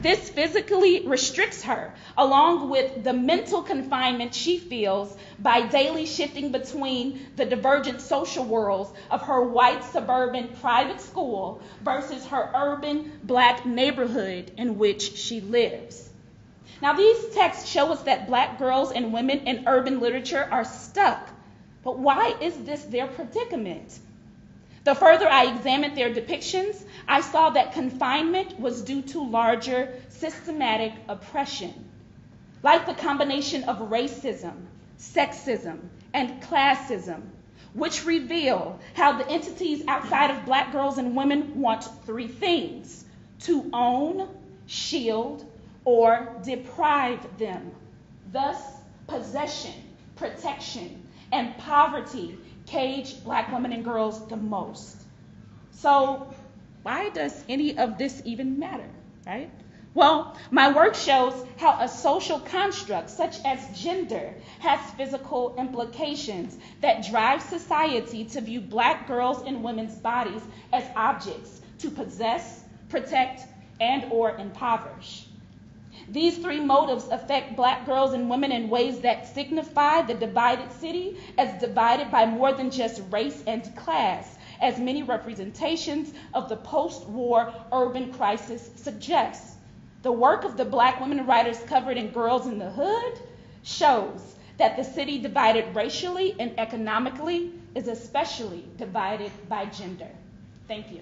This physically restricts her, along with the mental confinement she feels by daily shifting between the divergent social worlds of her white suburban private school versus her urban black neighborhood in which she lives. Now, these texts show us that black girls and women in urban literature are stuck. But why is this their predicament? The further I examined their depictions, I saw that confinement was due to larger systematic oppression. Like the combination of racism, sexism, and classism, which reveal how the entities outside of black girls and women want three things: to own, shield, or deprive them. Thus, possession, protection, and poverty cage black women and girls the most. So why does any of this even matter, right? Well, my work shows how a social construct such as gender has physical implications that drive society to view black girls and women's bodies as objects to possess, protect, and or impoverish. These three motives affect black girls and women in ways that signify the divided city as divided by more than just race and class, as many representations of the post-war urban crisis suggest. The work of the black women writers covered in Girls in the Hood shows that the city divided racially and economically is especially divided by gender. Thank you.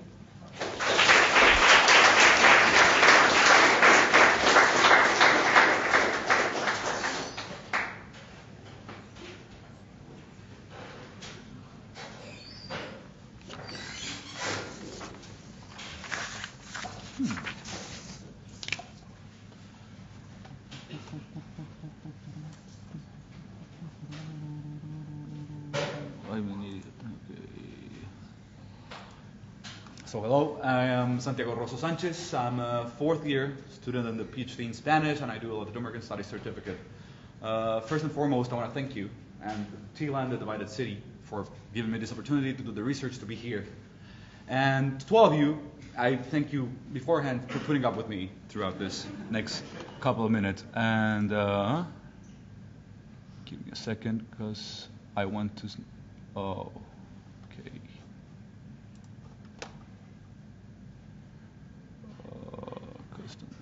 So hello, I am Santiago Rosso Sanchez. I'm a fourth year student in the PhD in Spanish, and I do a Latin American Studies certificate. First and foremost, I want to thank you and TLAN, the Divided City, for giving me this opportunity to do the research, to be here. And to all of you, I thank you beforehand for putting up with me throughout this next couple of minutes. And give me a second, because I want to. Oh, okay.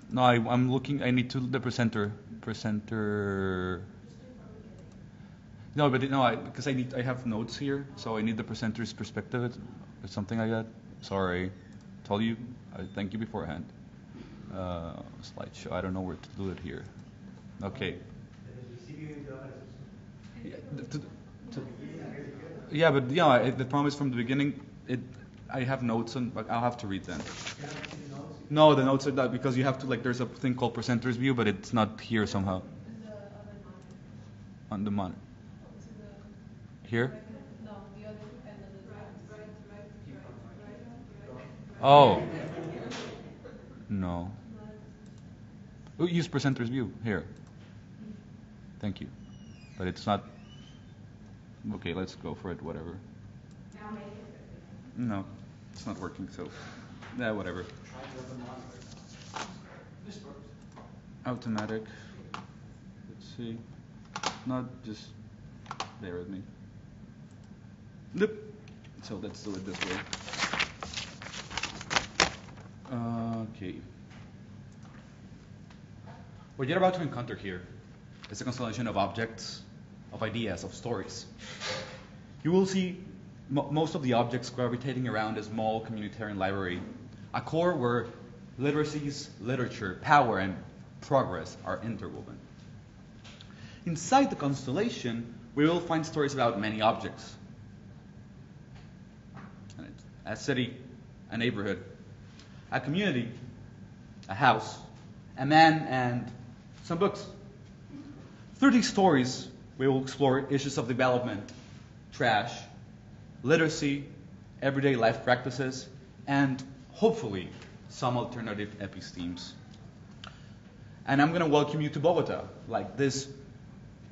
No, I'm looking. I need to the presenter. No, but no, because I have notes here, so I need the presenter's perspective or something like that. Sorry, told you. I thank you beforehand. Slideshow. I don't know where to do it here. Okay. Yeah, but the problem is from the beginning. I have notes, but I'll have to read them. No, the notes are that because you have to there's a thing called presenter's view, but it's not here somehow. On the monitor. Here? No, the other end of the right. Oh. No. Use presenter's view here. Thank you. But it's not. Okay, let's go for it. Whatever. No, it's not working. So, yeah, whatever. Automatic. Let's see. Not just bear with me. Nope. So let's do it this way. Okay. What you're about to encounter here is a constellation of objects, of ideas, of stories. You will see most of the objects gravitating around a small communitarian library, a core where literacies, literature, power, and progress are interwoven. Inside the constellation, we will find stories about many objects. A city, a neighborhood, a community, a house, a man, and some books. Through these stories, we will explore issues of development, trash, literacy, everyday life practices, and hopefully some alternative epistemes. And I'm going to welcome you to Bogota, like this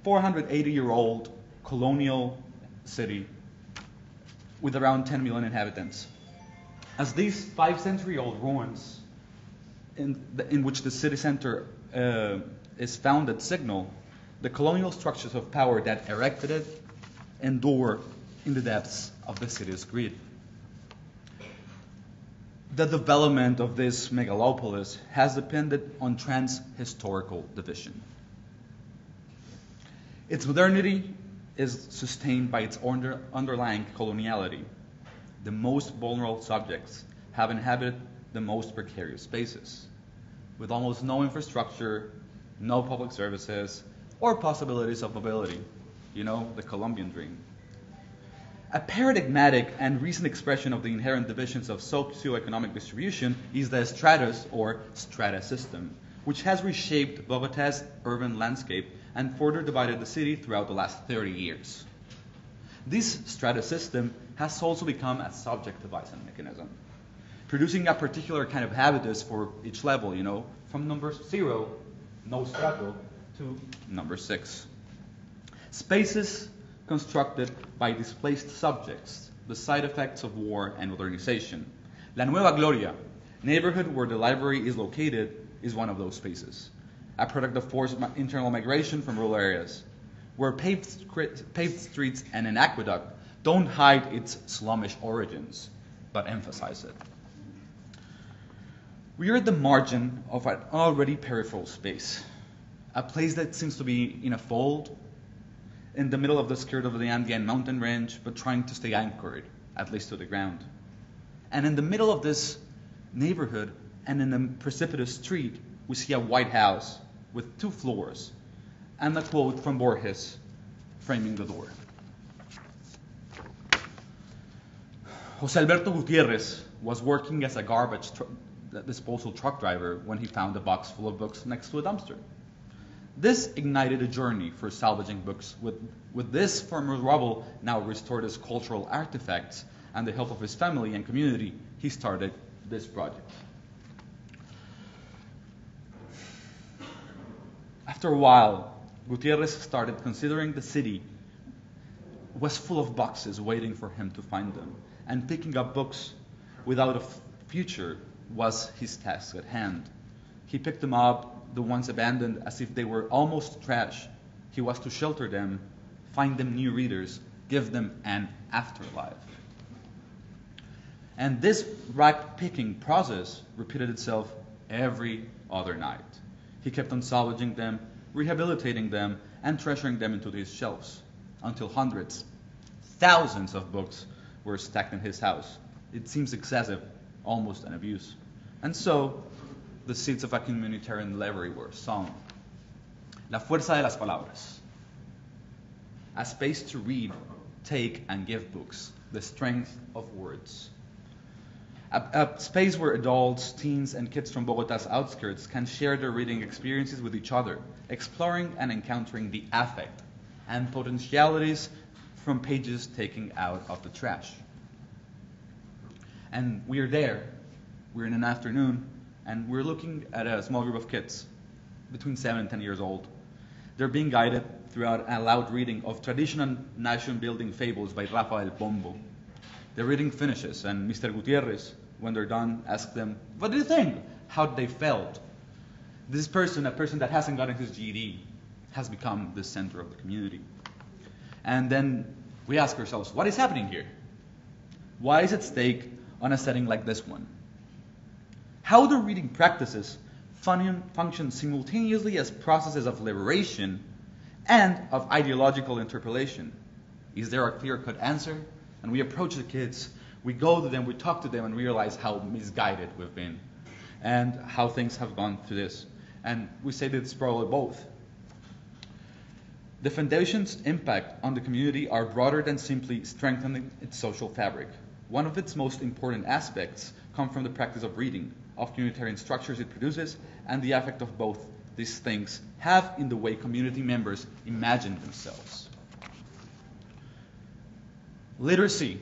480-year-old colonial city with around 10 million inhabitants. As these 5-century-old ruins in which the city center is founded signal the colonial structures of power that erected it endure in the depths of the city's greed. The development of this megalopolis has depended on trans-historical division. Its modernity is sustained by its underlying coloniality. The most vulnerable subjects have inhabited the most precarious spaces, with almost no infrastructure, no public services, or possibilities of mobility. You know, the Colombian dream. A paradigmatic and recent expression of the inherent divisions of socioeconomic distribution is the stratus or strata system, which has reshaped Bogota's urban landscape and further divided the city throughout the last 30 years. This strata system has also become a subjectivizing mechanism, producing a particular kind of habitus for each level, you know, from number 0, no strato, to number 6. Spaces constructed by displaced subjects, the side effects of war and modernization. La Nueva Gloria, neighborhood where the library is located, is one of those spaces, a product of forced internal migration from rural areas, where paved streets and an aqueduct don't hide its slummish origins, but emphasize it. We are at the margin of an already peripheral space, a place that seems to be in a fold, in the middle of the skirt of the Andean mountain range, but trying to stay anchored, at least to the ground. And in the middle of this neighborhood, and in a precipitous street, we see a white house with 2 floors, and a quote from Borges framing the door. Jose Alberto Gutierrez was working as a garbage disposal truck driver when he found a box full of books next to a dumpster. This ignited a journey for salvaging books. With this former rubble now restored as cultural artifacts and the help of his family and community, he started this project. After a while, Gutierrez started considering the city was full of boxes waiting for him to find them, and picking up books without a future was his task at hand. He picked them up, the ones abandoned as if they were almost trash. He was to shelter them, find them new readers, give them an afterlife. And this rack-picking process repeated itself every other night. He kept on salvaging them, rehabilitating them, and treasuring them into his shelves, until hundreds, thousands of books were stacked in his house. It seems excessive, almost an abuse. And so, the seeds of a communitarian library were sown. La fuerza de las palabras. A space to read, take, and give books. The strength of words. A space where adults, teens, and kids from Bogota's outskirts can share their reading experiences with each other, exploring and encountering the affect and potentialities from pages taken out of the trash. And we're there. We're in an afternoon, and we're looking at a small group of kids, between 7 and 10 years old. They're being guided throughout a loud reading of traditional nation-building fables by Rafael Pombo. The reading finishes, and Mr. Gutierrez, when they're done, asks them, "What do you think? How they felt?" This person, a person that hasn't gotten his GED, has become the center of the community. And then we ask ourselves, what is happening here? Why is at stake on a setting like this one? How do reading practices function simultaneously as processes of liberation and of ideological interpellation? Is there a clear-cut answer? And we approach the kids, we go to them, we talk to them, and realize how misguided we've been and how things have gone through this. And we say that it's probably both. The Foundation's impact on the community are broader than simply strengthening its social fabric. One of its most important aspects come from the practice of reading, of communitarian structures it produces, and the effect of both these things have in the way community members imagine themselves. Literacy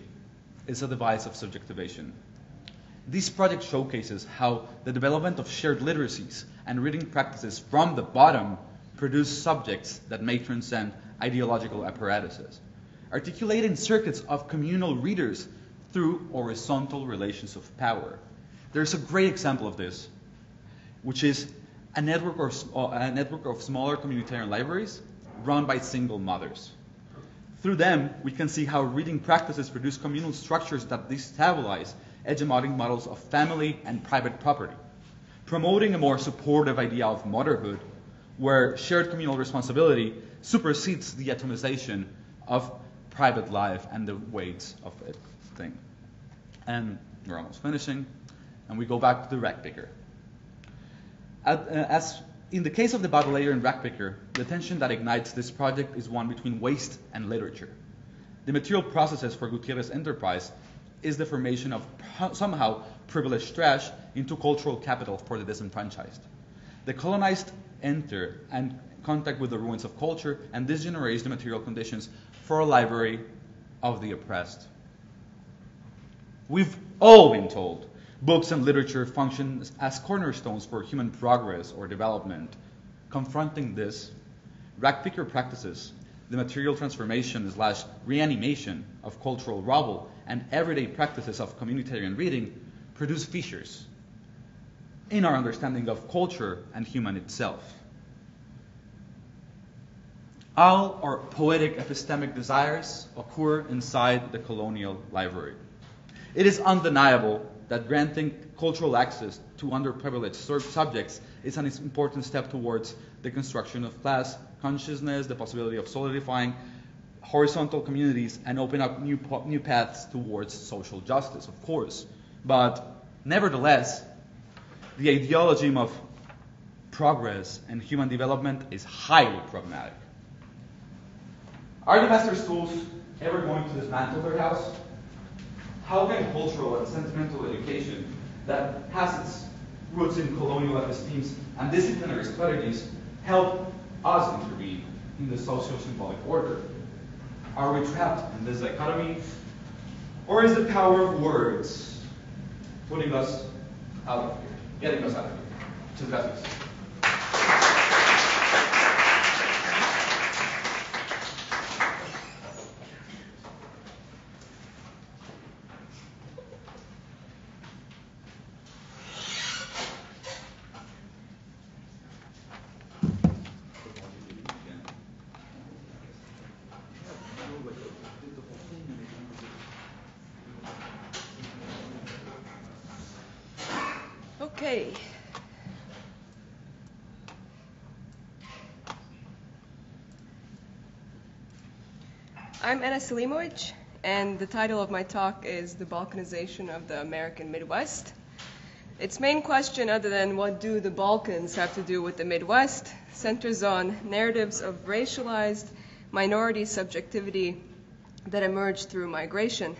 is a device of subjectivation. This project showcases how the development of shared literacies and reading practices from the bottom produce subjects that may transcend ideological apparatuses, articulating circuits of communal readers through horizontal relations of power. There's a great example of this, which is a network of smaller communitarian libraries run by single mothers. Through them, we can see how reading practices produce communal structures that destabilize hegemonic models of family and private property, promoting a more supportive idea of motherhood, where shared communal responsibility supersedes the atomization of private life and the weights of it thing. And we're almost finishing, and we go back to the rack picker. As in the case of the Baudelaire rack picker, the tension that ignites this project is one between waste and literature. The material processes for Gutierrez enterprise is the formation of somehow privileged trash into cultural capital for the disenfranchised. The colonized enter and contact with the ruins of culture, and this generates the material conditions for a library of the oppressed. We've all been told books and literature function as cornerstones for human progress or development. Confronting this, rack picker practices, the material transformation / reanimation of cultural rubble, and everyday practices of communitarian reading produce fissures in our understanding of culture and human itself. All our poetic epistemic desires occur inside the colonial library. It is undeniable that granting cultural access to underprivileged subjects is an important step towards the construction of class consciousness, the possibility of solidifying horizontal communities, and open up new paths towards social justice, of course. But nevertheless, the ideology of progress and human development is highly problematic. Are the master schools ever going to dismantle their house? How can cultural and sentimental education that has its roots in colonial epistemes and disciplinary strategies help us intervene in the socio-symbolic order? Are we trapped in this dichotomy? Or is the power of words putting us out of here, getting us out of here? Muchas gracias. Okay. I'm Anna Selimovic, and the title of my talk is The Balkanization of the American Midwest. Its main question, other than what do the Balkans have to do with the Midwest, centers on narratives of racialized minority subjectivity that emerge through migration.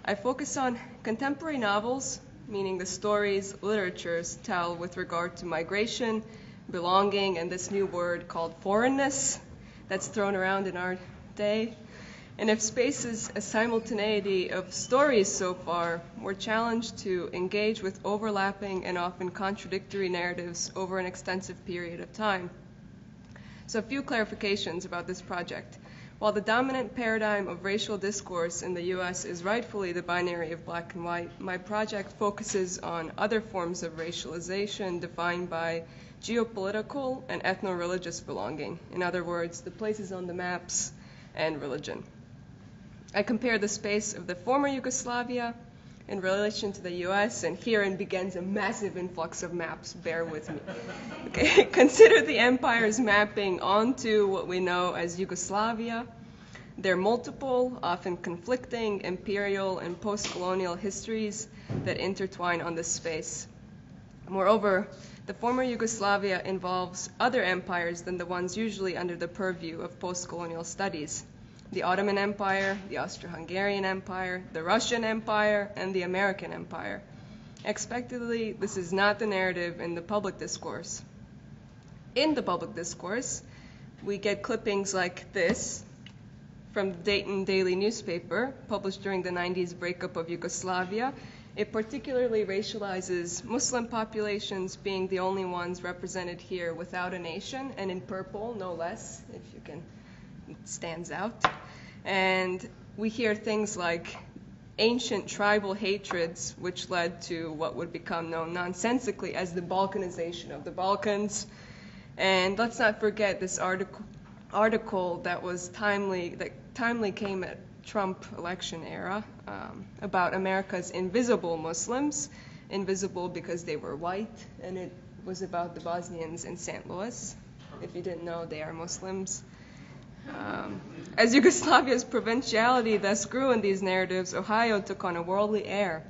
I focus on contemporary novels, meaning the stories literatures tell with regard to migration, belonging, and this new word called foreignness that's thrown around in our day. And if space's a simultaneity of stories so far, we're challenged to engage with overlapping and often contradictory narratives over an extensive period of time. So a few clarifications about this project. While the dominant paradigm of racial discourse in the U.S. is rightfully the binary of black and white, my project focuses on other forms of racialization defined by geopolitical and ethno-religious belonging. In other words, the places on the maps and religion. I compare the space of the former Yugoslavia in relation to the U.S., and herein begins a massive influx of maps. Bear with me. Okay. Consider the empire's mapping onto what we know as Yugoslavia. Their multiple, often conflicting, imperial and post-colonial histories that intertwine on this space. Moreover, the former Yugoslavia involves other empires than the ones usually under the purview of post-colonial studies. The Ottoman Empire, the Austro-Hungarian Empire, the Russian Empire, and the American Empire. Expectedly, this is not the narrative in the public discourse. In the public discourse, we get clippings like this from the Dayton Daily newspaper, published during the 90s breakup of Yugoslavia. It particularly racializes Muslim populations, being the only ones represented here without a nation, and in purple, no less, if you can. It stands out. And we hear things like ancient tribal hatreds, which led to what would become known nonsensically as the Balkanization of the Balkans. And let's not forget this article that was timely came at Trump election era about America's invisible Muslims, invisible because they were white, and it was about the Bosnians in St. Louis. If you didn't know, they are Muslims. As Yugoslavia's provinciality thus grew in these narratives, Ohio took on a worldly air.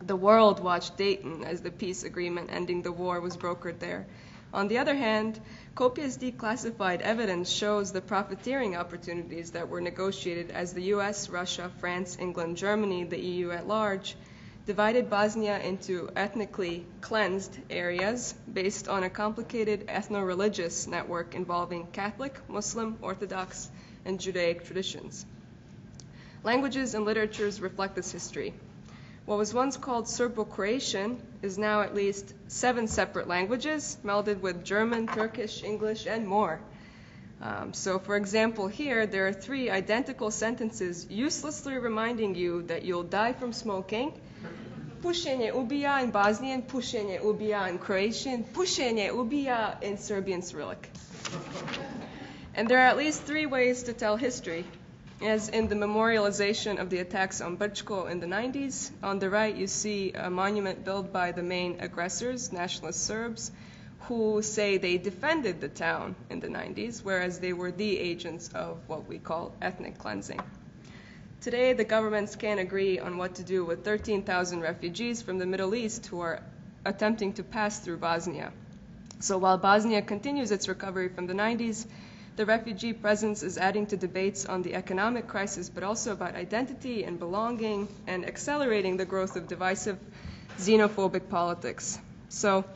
The world watched Dayton as the peace agreement ending the war was brokered there. On the other hand, copious declassified evidence shows the profiteering opportunities that were negotiated as the US, Russia, France, England, Germany, the EU at large, divided Bosnia into ethnically cleansed areas based on a complicated ethno-religious network involving Catholic, Muslim, Orthodox, and Judaic traditions. Languages and literatures reflect this history. What was once called Serbo-Croatian is now at least 7 separate languages, melded with German, Turkish, English, and more. So for example, here there are 3 identical sentences uselessly reminding you that you'll die from smoking. Pušenje ubija in Bosnian, pušenje ubija in Croatian, pušenje ubija in Serbian Cyrillic. And there are at least 3 ways to tell history. As in the memorialization of the attacks on Brčko in the 90s, on the right you see a monument built by the main aggressors, nationalist Serbs, who say they defended the town in the 90s, whereas they were the agents of what we call ethnic cleansing. Today, the governments can't agree on what to do with 13,000 refugees from the Middle East who are attempting to pass through Bosnia. So while Bosnia continues its recovery from the 90s, the refugee presence is adding to debates on the economic crisis, but also about identity and belonging, and accelerating the growth of divisive xenophobic politics. So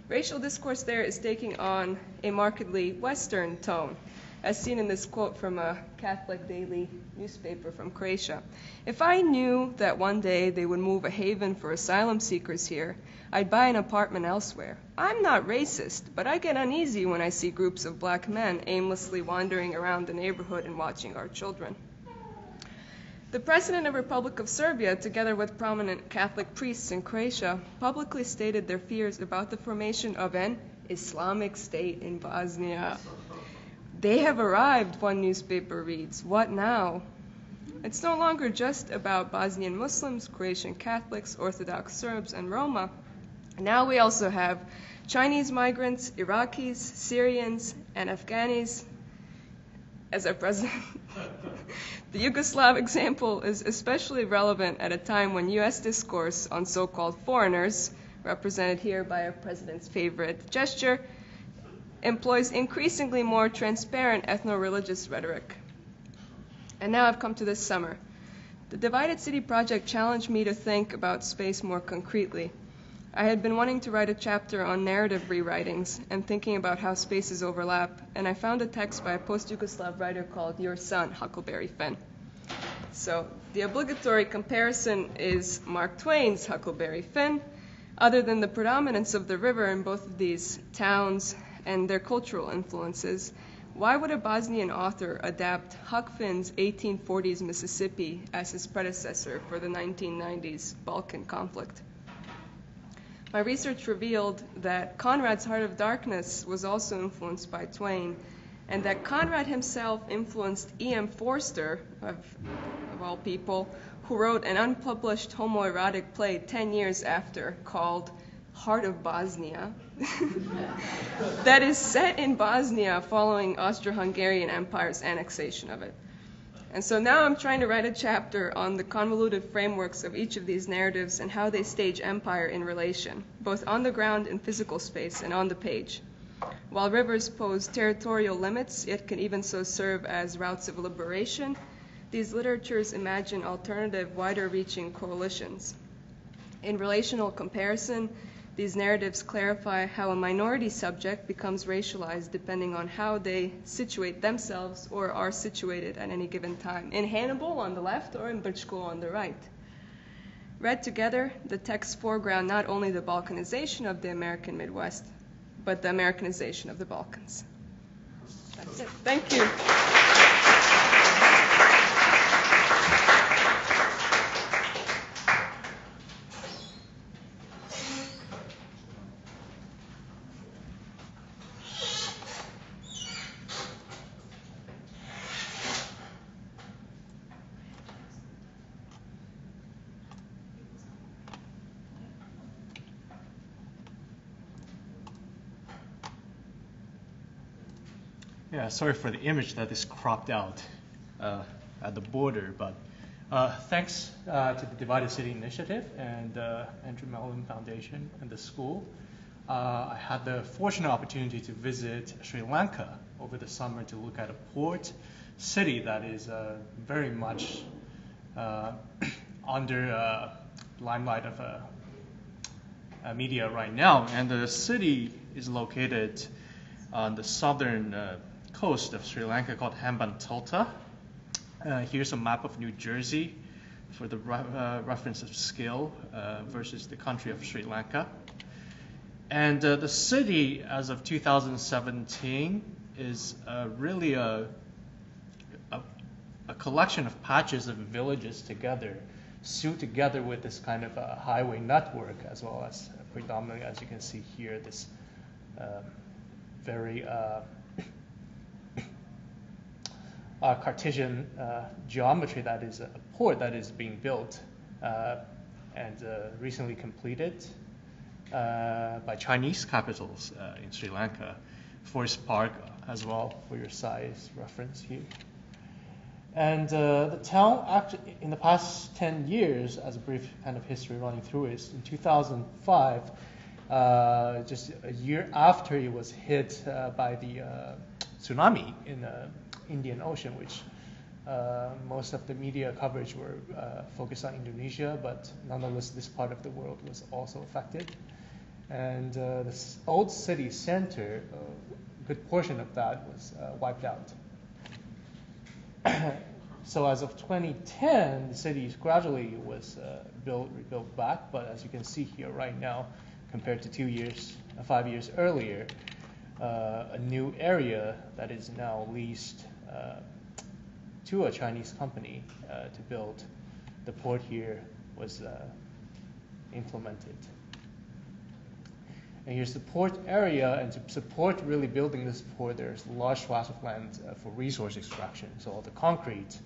racial discourse there is taking on a markedly Western tone, as seen in this quote from a Catholic daily newspaper from Croatia. If I knew that one day they would move a haven for asylum seekers here, I'd buy an apartment elsewhere. I'm not racist, but I get uneasy when I see groups of black men aimlessly wandering around the neighborhood and watching our children. The President of the Republic of Serbia, together with prominent Catholic priests in Croatia, publicly stated their fears about the formation of an Islamic State in Bosnia. They have arrived, one newspaper reads. What now? It's no longer just about Bosnian Muslims, Croatian Catholics, Orthodox Serbs, and Roma. Now we also have Chinese migrants, Iraqis, Syrians, and Afghanis as our president. The Yugoslav example is especially relevant at a time when U.S. discourse on so-called foreigners, represented here by our president's favorite gesture, employs increasingly more transparent ethno-religious rhetoric. And now I've come to this summer. The Divided City Project challenged me to think about space more concretely. I had been wanting to write a chapter on narrative rewritings and thinking about how spaces overlap, and I found a text by a post-Yugoslav writer called Your Son, Huckleberry Finn. So the obligatory comparison is Mark Twain's Huckleberry Finn. Other than the predominance of the river in both of these towns and their cultural influences, why would a Bosnian author adapt Huck Finn's 1840s Mississippi as his predecessor for the 1990s Balkan conflict? My research revealed that Conrad's Heart of Darkness was also influenced by Twain, and that Conrad himself influenced E.M. Forster, of all people, who wrote an unpublished homoerotic play 10 years after called Heart of Bosnia, that is set in Bosnia following Austro-Hungarian Empire's annexation of it. And so now I'm trying to write a chapter on the convoluted frameworks of each of these narratives and how they stage empire in relation, both on the ground in physical space and on the page. While rivers pose territorial limits, it can even so serve as routes of liberation, these literatures imagine alternative, wider-reaching coalitions. In relational comparison, these narratives clarify how a minority subject becomes racialized depending on how they situate themselves or are situated at any given time, in Hannibal on the left or in Brčko on the right. Read together, the texts foreground not only the Balkanization of the American Midwest, but the Americanization of the Balkans. That's it. Thank you. Yeah, sorry for the image that is cropped out at the border, but thanks to the Divided City Initiative and Andrew Mellon Foundation and the school, I had the fortunate opportunity to visit Sri Lanka over the summer to look at a port city that is very much under limelight of media right now. And the city is located on the southern coast of Sri Lanka called Hambantota. Here's a map of New Jersey for the reference of scale versus the country of Sri Lanka. And the city, as of 2017, is really a collection of patches of villages together, sewed together with this kind of highway network, as well as predominantly, as you can see here, this very Cartesian geometry that is a port that is being built and recently completed by Chinese capitals in Sri Lanka. Forest Park as well for your size reference here. And the town, actually, in the past 10 years, as a brief kind of history running through it, in 2005, just a year after it was hit by the tsunami in the Indian Ocean, which most of the media coverage were focused on Indonesia, but nonetheless this part of the world was also affected. And this old city center, a good portion of that was wiped out. So as of 2010, the city gradually was rebuilt back, but as you can see here right now, compared to 5 years earlier, a new area that is now leased to a Chinese company to build the port here was implemented. And here's the port area, and to support really building this port, there's large swaths of land for resource extraction. So all the concrete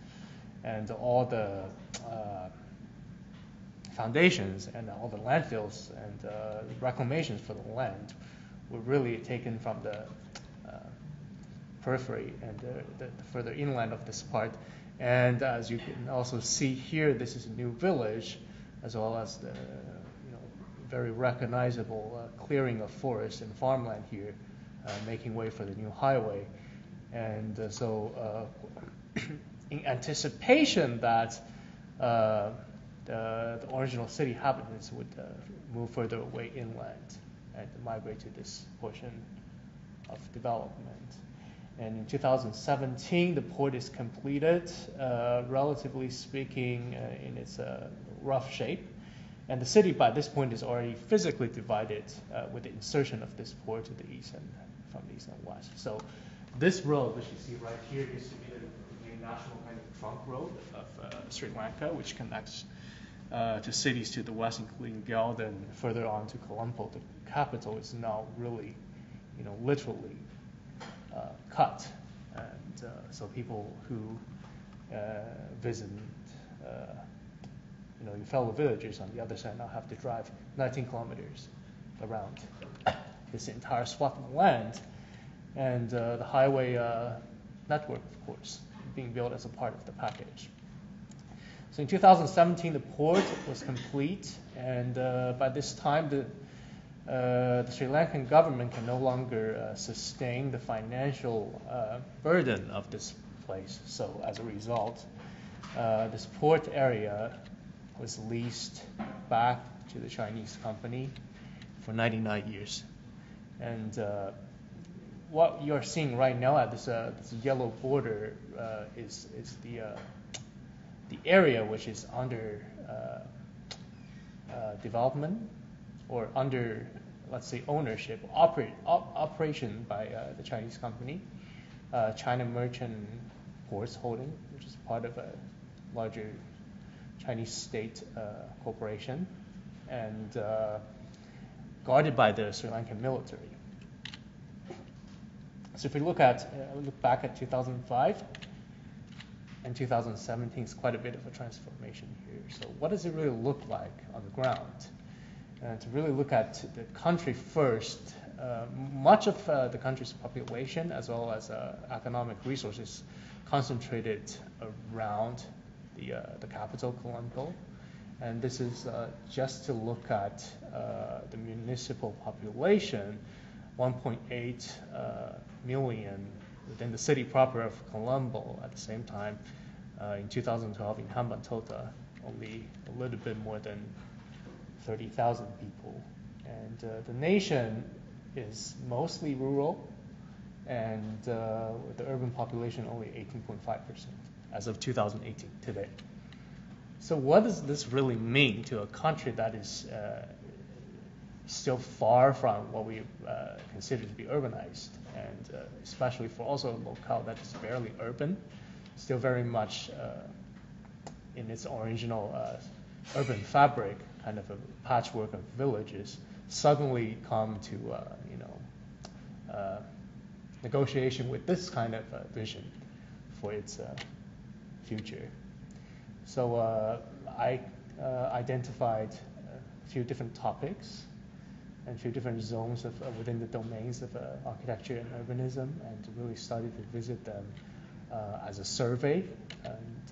and all the foundations and all the landfills and reclamations for the land were really taken from the periphery and the further inland of this part. And as you can also see here, this is a new village, as well as the very recognizable clearing of forest and farmland here, making way for the new highway. And so in anticipation that the original city inhabitants would move further away inland and migrate to this portion of development. And in 2017, the port is completed, relatively speaking, in its rough shape. And the city by this point is already physically divided with the insertion of this port to the east and from the east and west. So this road, which you see right here, used to be the main national kind of trunk road of Sri Lanka, which connects to cities to the west, including Geld, and further on to Colombo, the capital, is now really, literally cut. And so people who visit, your fellow villagers on the other side now have to drive 19 kilometers around this entire swath of land. And the highway network, of course, being built as a part of the package. So in 2017, the port was complete, and by this time, the Sri Lankan government can no longer sustain the financial burden of this place. So as a result, this port area was leased back to the Chinese company for 99 years. And what you're seeing right now at this yellow border is the area which is under development or under, let's say, ownership, operation by the Chinese company, China Merchant Ports Holding, which is part of a larger Chinese state corporation, and guarded by the Sri Lankan military. So if we look back at 2005 and 2017, it's quite a bit of a transformation here. So what does it really look like on the ground? And to really look at the country first, much of the country's population as well as economic resources concentrated around the capital, Colombo. And this is just to look at the municipal population, 1.8 million within the city proper of Colombo. At the same time, in 2012 in Hambantota, only a little bit more than 30,000 people. And the nation is mostly rural, and with the urban population only 18.5% as of 2018 today. So what does this really mean to a country that is still far from what we consider to be urbanized, and especially for also a locale that is barely urban, still very much in its original urban fabric, kind of a patchwork of villages, suddenly come to negotiation with this kind of vision for its future. So I identified a few different topics and a few different zones within the domains of architecture and urbanism, and to really started to visit them as a survey, and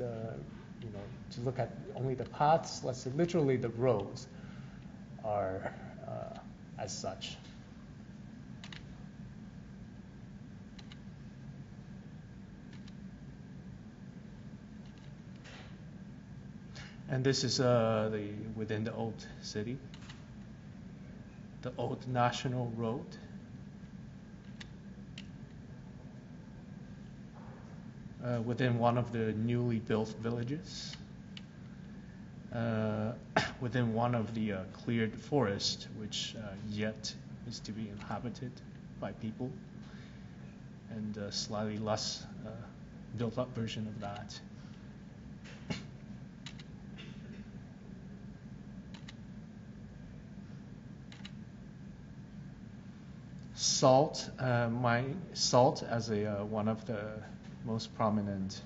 to look at only the paths, let's say literally the roads are as such. And this is within the old city, the old National Road. Within one of the newly built villages, within one of the cleared forest, which yet is to be inhabited by people, and a slightly less built up version of that. Salt, salt as one of the most prominent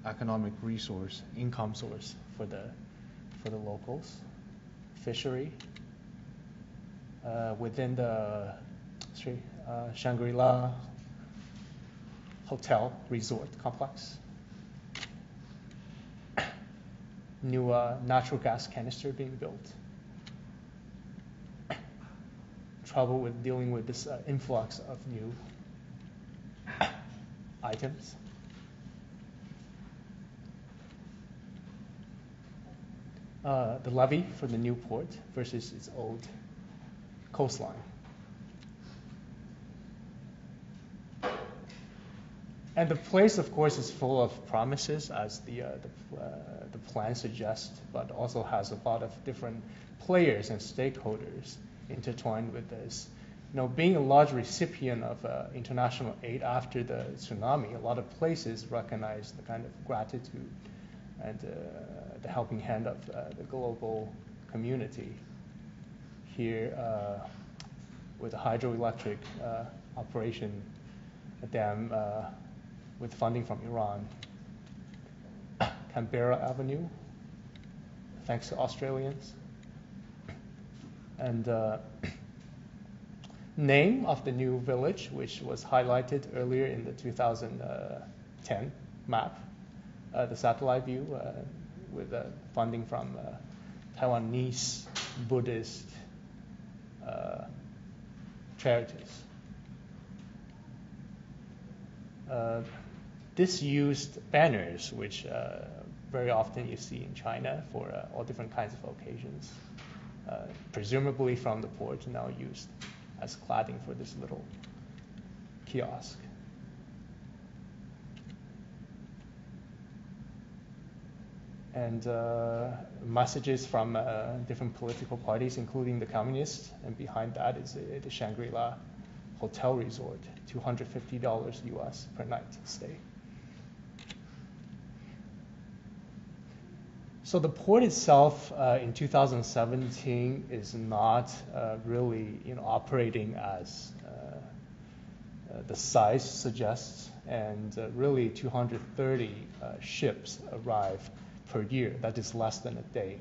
economic resource, income source for the for the locals, fishery, within the Shangri-La hotel resort complex. New natural gas canister being built. Trouble with dealing with this influx of new items. The levee for the new port versus its old coastline. And the place, of course, is full of promises, as the plan suggests, but also has a lot of different players and stakeholders intertwined with this. You know, being a large recipient of international aid after the tsunami, a lot of places recognize the kind of gratitude and the helping hand of the global community. Here, with the hydroelectric operation, a dam with funding from Iran. Canberra Avenue, thanks to Australians. And name of the new village, which was highlighted earlier in the 2010 map, the satellite view with funding from Taiwanese Buddhist charities. Disused banners, which very often you see in China for all different kinds of occasions, presumably from the port, now used as cladding for this little kiosk. And messages from different political parties, including the communists, and behind that is the Shangri-La hotel resort, $250 US per night stay. So the port itself in 2017 is not really operating as the size suggests, and really 230 ships arrive per year. That is less than a day.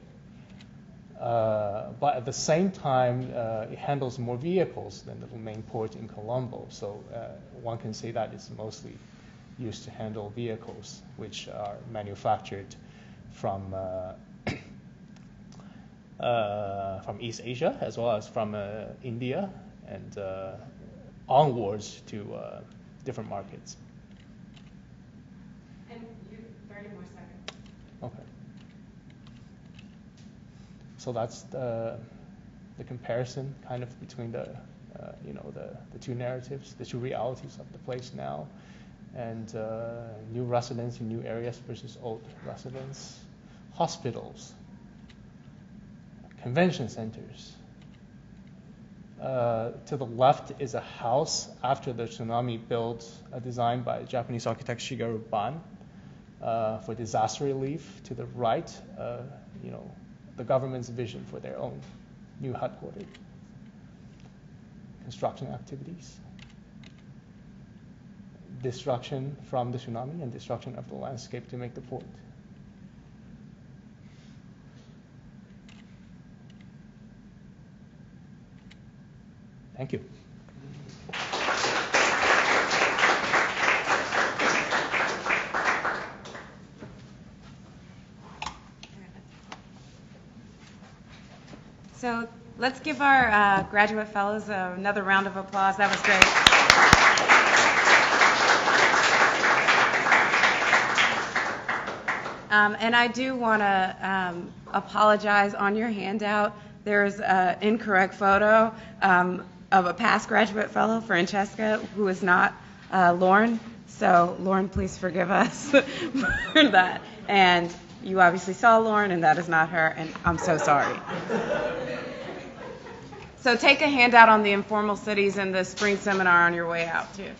But at the same time, it handles more vehicles than the main port in Colombo. So one can say that it's mostly used to handle vehicles which are manufactured from East Asia, as well as from India, and onwards to different markets. And 30 more seconds. Okay. So that's the comparison kind of between the two narratives, the two realities of the place now, and new residents in new areas versus old residents, hospitals, convention centers. To the left is a house after the tsunami built, designed by Japanese architect Shigeru Ban for disaster relief. To the right, the government's vision for their own new headquarters. Construction activities. Destruction from the tsunami and destruction of the landscape to make the port. Thank you. So let's give our graduate fellows another round of applause. That was great. And I do want to apologize. On your handout, there's an incorrect photo of a past graduate fellow, Francesca, who is not Lauren. So Lauren, please forgive us for that. And you obviously saw Lauren, and that is not her, and I'm so sorry. So take a handout on the informal cities and the spring seminar on your way out, too.